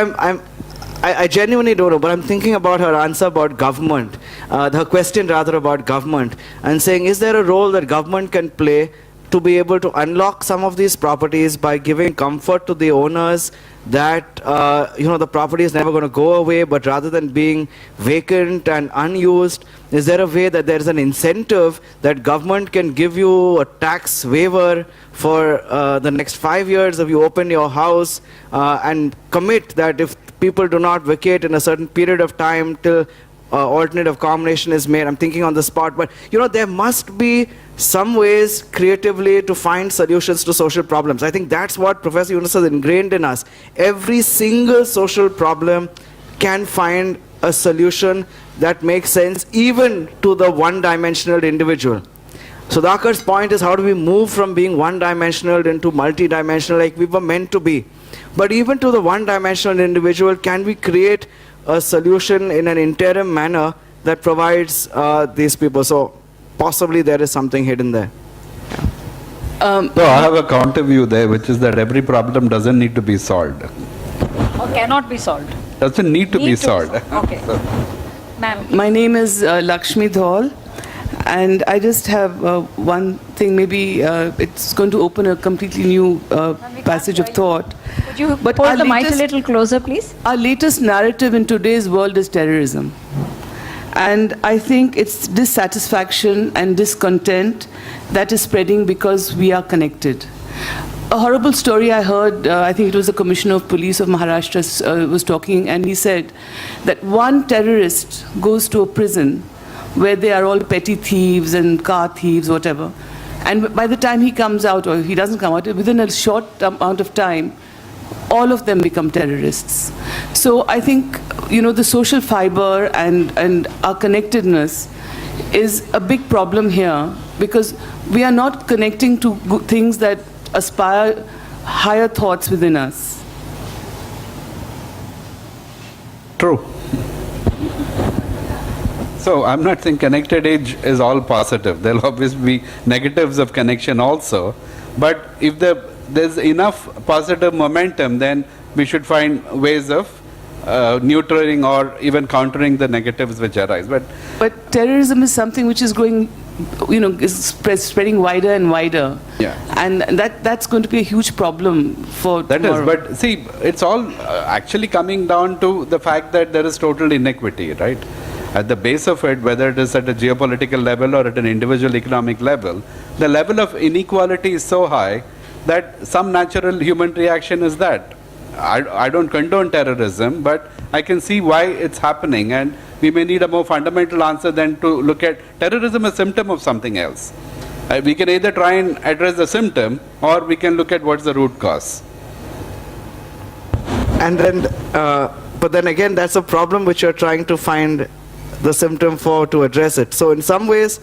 I genuinely don't know. But I'm thinking about her answer about government, her question rather about government, and saying, is there a role that government can play to be able to unlock some of these properties by giving comfort to the owners that the property is never going to go away, but rather than being vacant and unused, is there a way that there is an incentive that government can give you a tax waiver for the next 5 years if you open your house and commit that if people do not vacate in a certain period of time till alternative accommodation is made? I'm thinking on the spot, but there must be some ways creatively to find solutions to social problems. I think that's what Professor Yunus has ingrained in us. Every single social problem can find a solution that makes sense even to the one-dimensional individual. Sudhakar's point is, how do we move from being one-dimensional into multi-dimensional like we were meant to be? But even to the one-dimensional individual, can we create a solution in an interim manner that provides these people? So possibly there is something hidden there. So I have a counter view there, which is that every problem doesn't need to be solved. Or cannot be solved. Doesn't need to be solved. Okay. Ma'am. My name is Lakshmi Dhol, and I just have one thing. Maybe it's going to open a completely new passage of thought. Could you hold the mic a little closer, please? Our latest narrative in today's world is terrorism. And I think it's dissatisfaction and discontent that is spreading because we are connected. A horrible story I heard, I think it was the Commissioner of Police of Maharashtra was talking, and he said that one terrorist goes to a prison where they are all petty thieves and car thieves, whatever. And by the time he comes out, or he doesn't come out, within a short amount of time, all of them become terrorists. So I think, the social fiber and our connectedness is a big problem here, because we are not connecting to things that aspire higher thoughts within us. True. So I'm not saying connected age is all positive. There'll obviously be negatives of connection also. But if there's enough positive momentum, then we should find ways of neutering or even countering the negatives which arise. But terrorism is something which is going, is spreading wider and wider. Yeah. And that's going to be a huge problem for tomorrow. But see, it's all actually coming down to the fact that there is total inequity, right? At the base of it, whether it is at a geopolitical level or at an individual economic level, the level of inequality is so high that some natural human reaction is that. I don't condone terrorism, but I can see why it's happening, and we may need a more fundamental answer than to look at terrorism as a symptom of something else. We can either try and address the symptom, or we can look at what's the root cause. And then, but then again, that's a problem which you're trying to find the symptom for to address it. So in some ways,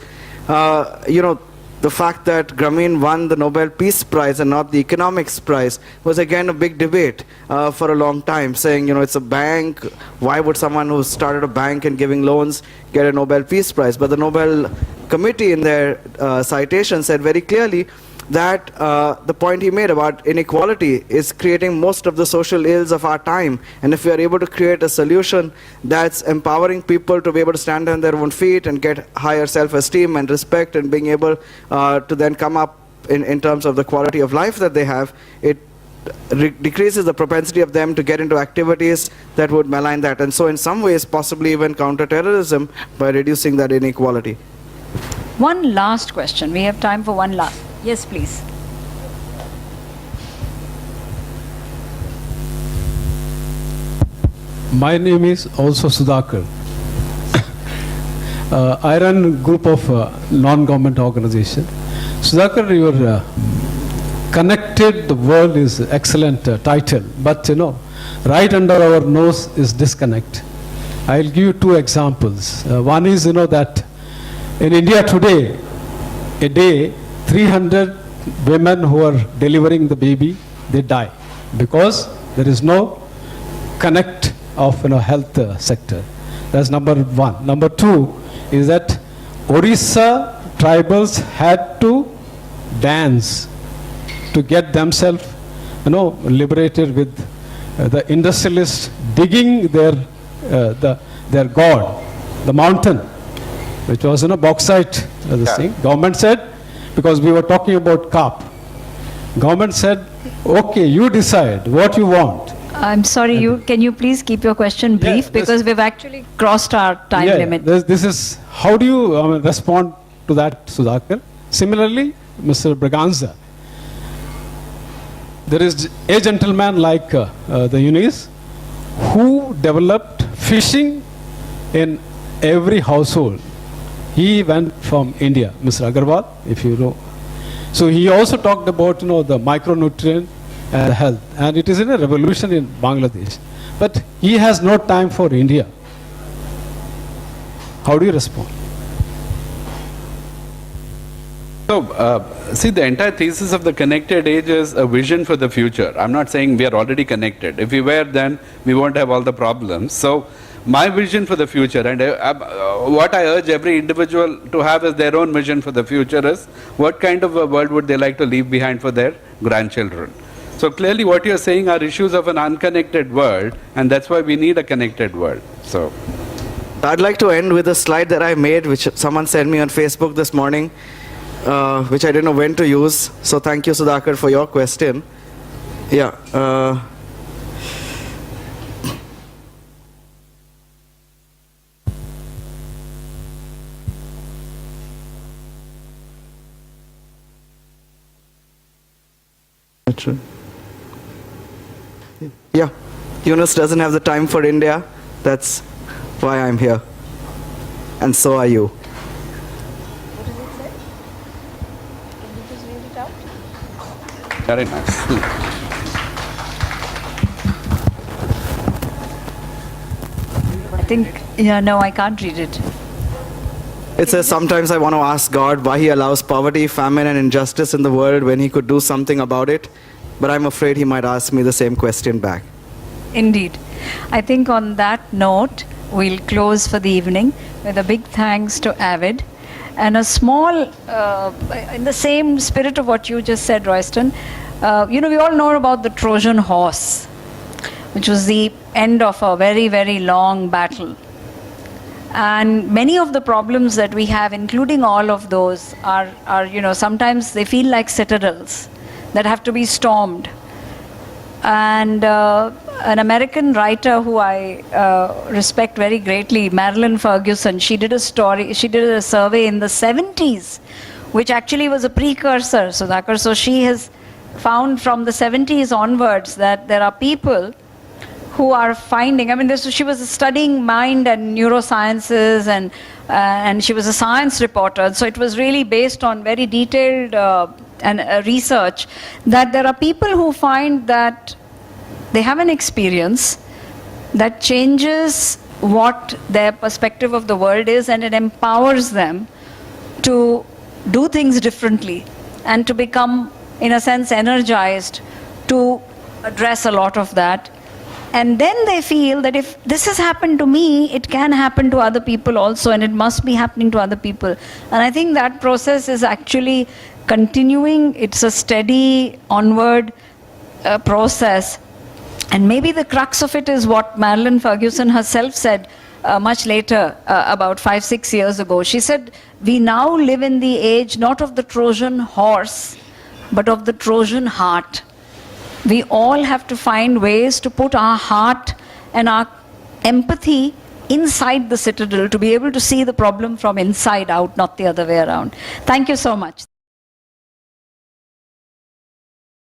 the fact that Grameen won the Nobel Peace Prize and not the Economics Prize was again a big debate for a long time, saying, it's a bank, why would someone who started a bank and giving loans get a Nobel Peace Prize? But the Nobel Committee in their citation said very clearly that the point he made about inequality is creating most of the social ills of our time. And if we are able to create a solution that's empowering people to be able to stand on their own feet and get higher self-esteem and respect, and being able to then come up in terms of the quality of life that they have, it decreases the propensity of them to get into activities that would malign that. And so in some ways, possibly even counter terrorism by reducing that inequality. One last question. We have time for one last. Yes, please. My name is also Sudhakar. I run a group of non-government organization. Sudhakar, your Connected the World is excellent title, but right under our nose is disconnect. I'll give you two examples. One is, that in India today, a day, 300 women who are delivering the baby, they die because there is no connect of health sector. That's number one. Number two is that Orissa tribals had to dance to get themselves liberated with the industrialists digging their god, the mountain, which was bauxite. Thing. Government said, because we were talking about CAP, government said, okay, you decide what you want. I'm sorry, can you please keep your question brief, because we've actually crossed our time limit. This is, how do you respond to that, Sudhakar? Similarly, Mr. Braganza, there is a gentleman like the Eunice who developed fishing in every household. He went from India, Mr. Agarwal, if you know. So he also talked about, the micronutrient and health. And it is in a revolution in Bangladesh. But he has no time for India. How do you respond? So, see, the entire thesis of the connected age is a vision for the future. I'm not saying we are already connected. If we were, then we won't have all the problems. So, my vision for the future, and what I urge every individual to have as their own vision for the future, is what kind of a world would they like to leave behind for their grandchildren. So clearly what you're saying are issues of an unconnected world, and that's why we need a connected world. So I'd like to end with a slide that I made, which someone sent me on Facebook this morning, which I didn't know when to use. So thank you, Sudhakar, for your question. Yeah. True. Yeah, Yunus doesn't have the time for India. That's why I'm here. And so are you. What does it say? Can you just read it out? Very nice. I think, no, I can't read it. It says, sometimes I want to ask God why he allows poverty, famine, and injustice in the world when he could do something about it. But I'm afraid he might ask me the same question back. Indeed. I think on that note, we'll close for the evening with a big thanks to Avid. And a small, in the same spirit of what you just said, Royston, we all know about the Trojan horse, which was the end of a very, very long battle. And many of the problems that we have, including all of those, are sometimes they feel like citadels that have to be stormed. And an American writer who I respect very greatly, Marilyn Ferguson, she did a survey in the 70s, which actually was a precursor, Sudhakar. So she has found from the 70s onwards that there are people who are finding, she was studying mind and neurosciences, and she was a science reporter, so it was really based on very detailed research, that there are people who find that they have an experience that changes what their perspective of the world is, and it empowers them to do things differently and to become, in a sense, energized to address a lot of that. And then they feel that if this has happened to me, it can happen to other people also, and it must be happening to other people. And I think that process is actually continuing. It's a steady onward process. And maybe the crux of it is what Marilyn Ferguson herself said much later, about 5-6 years ago. She said, we now live in the age not of the Trojan horse, but of the Trojan heart. We all have to find ways to put our heart and our empathy inside the citadel to be able to see the problem from inside out, not the other way around. Thank you so much.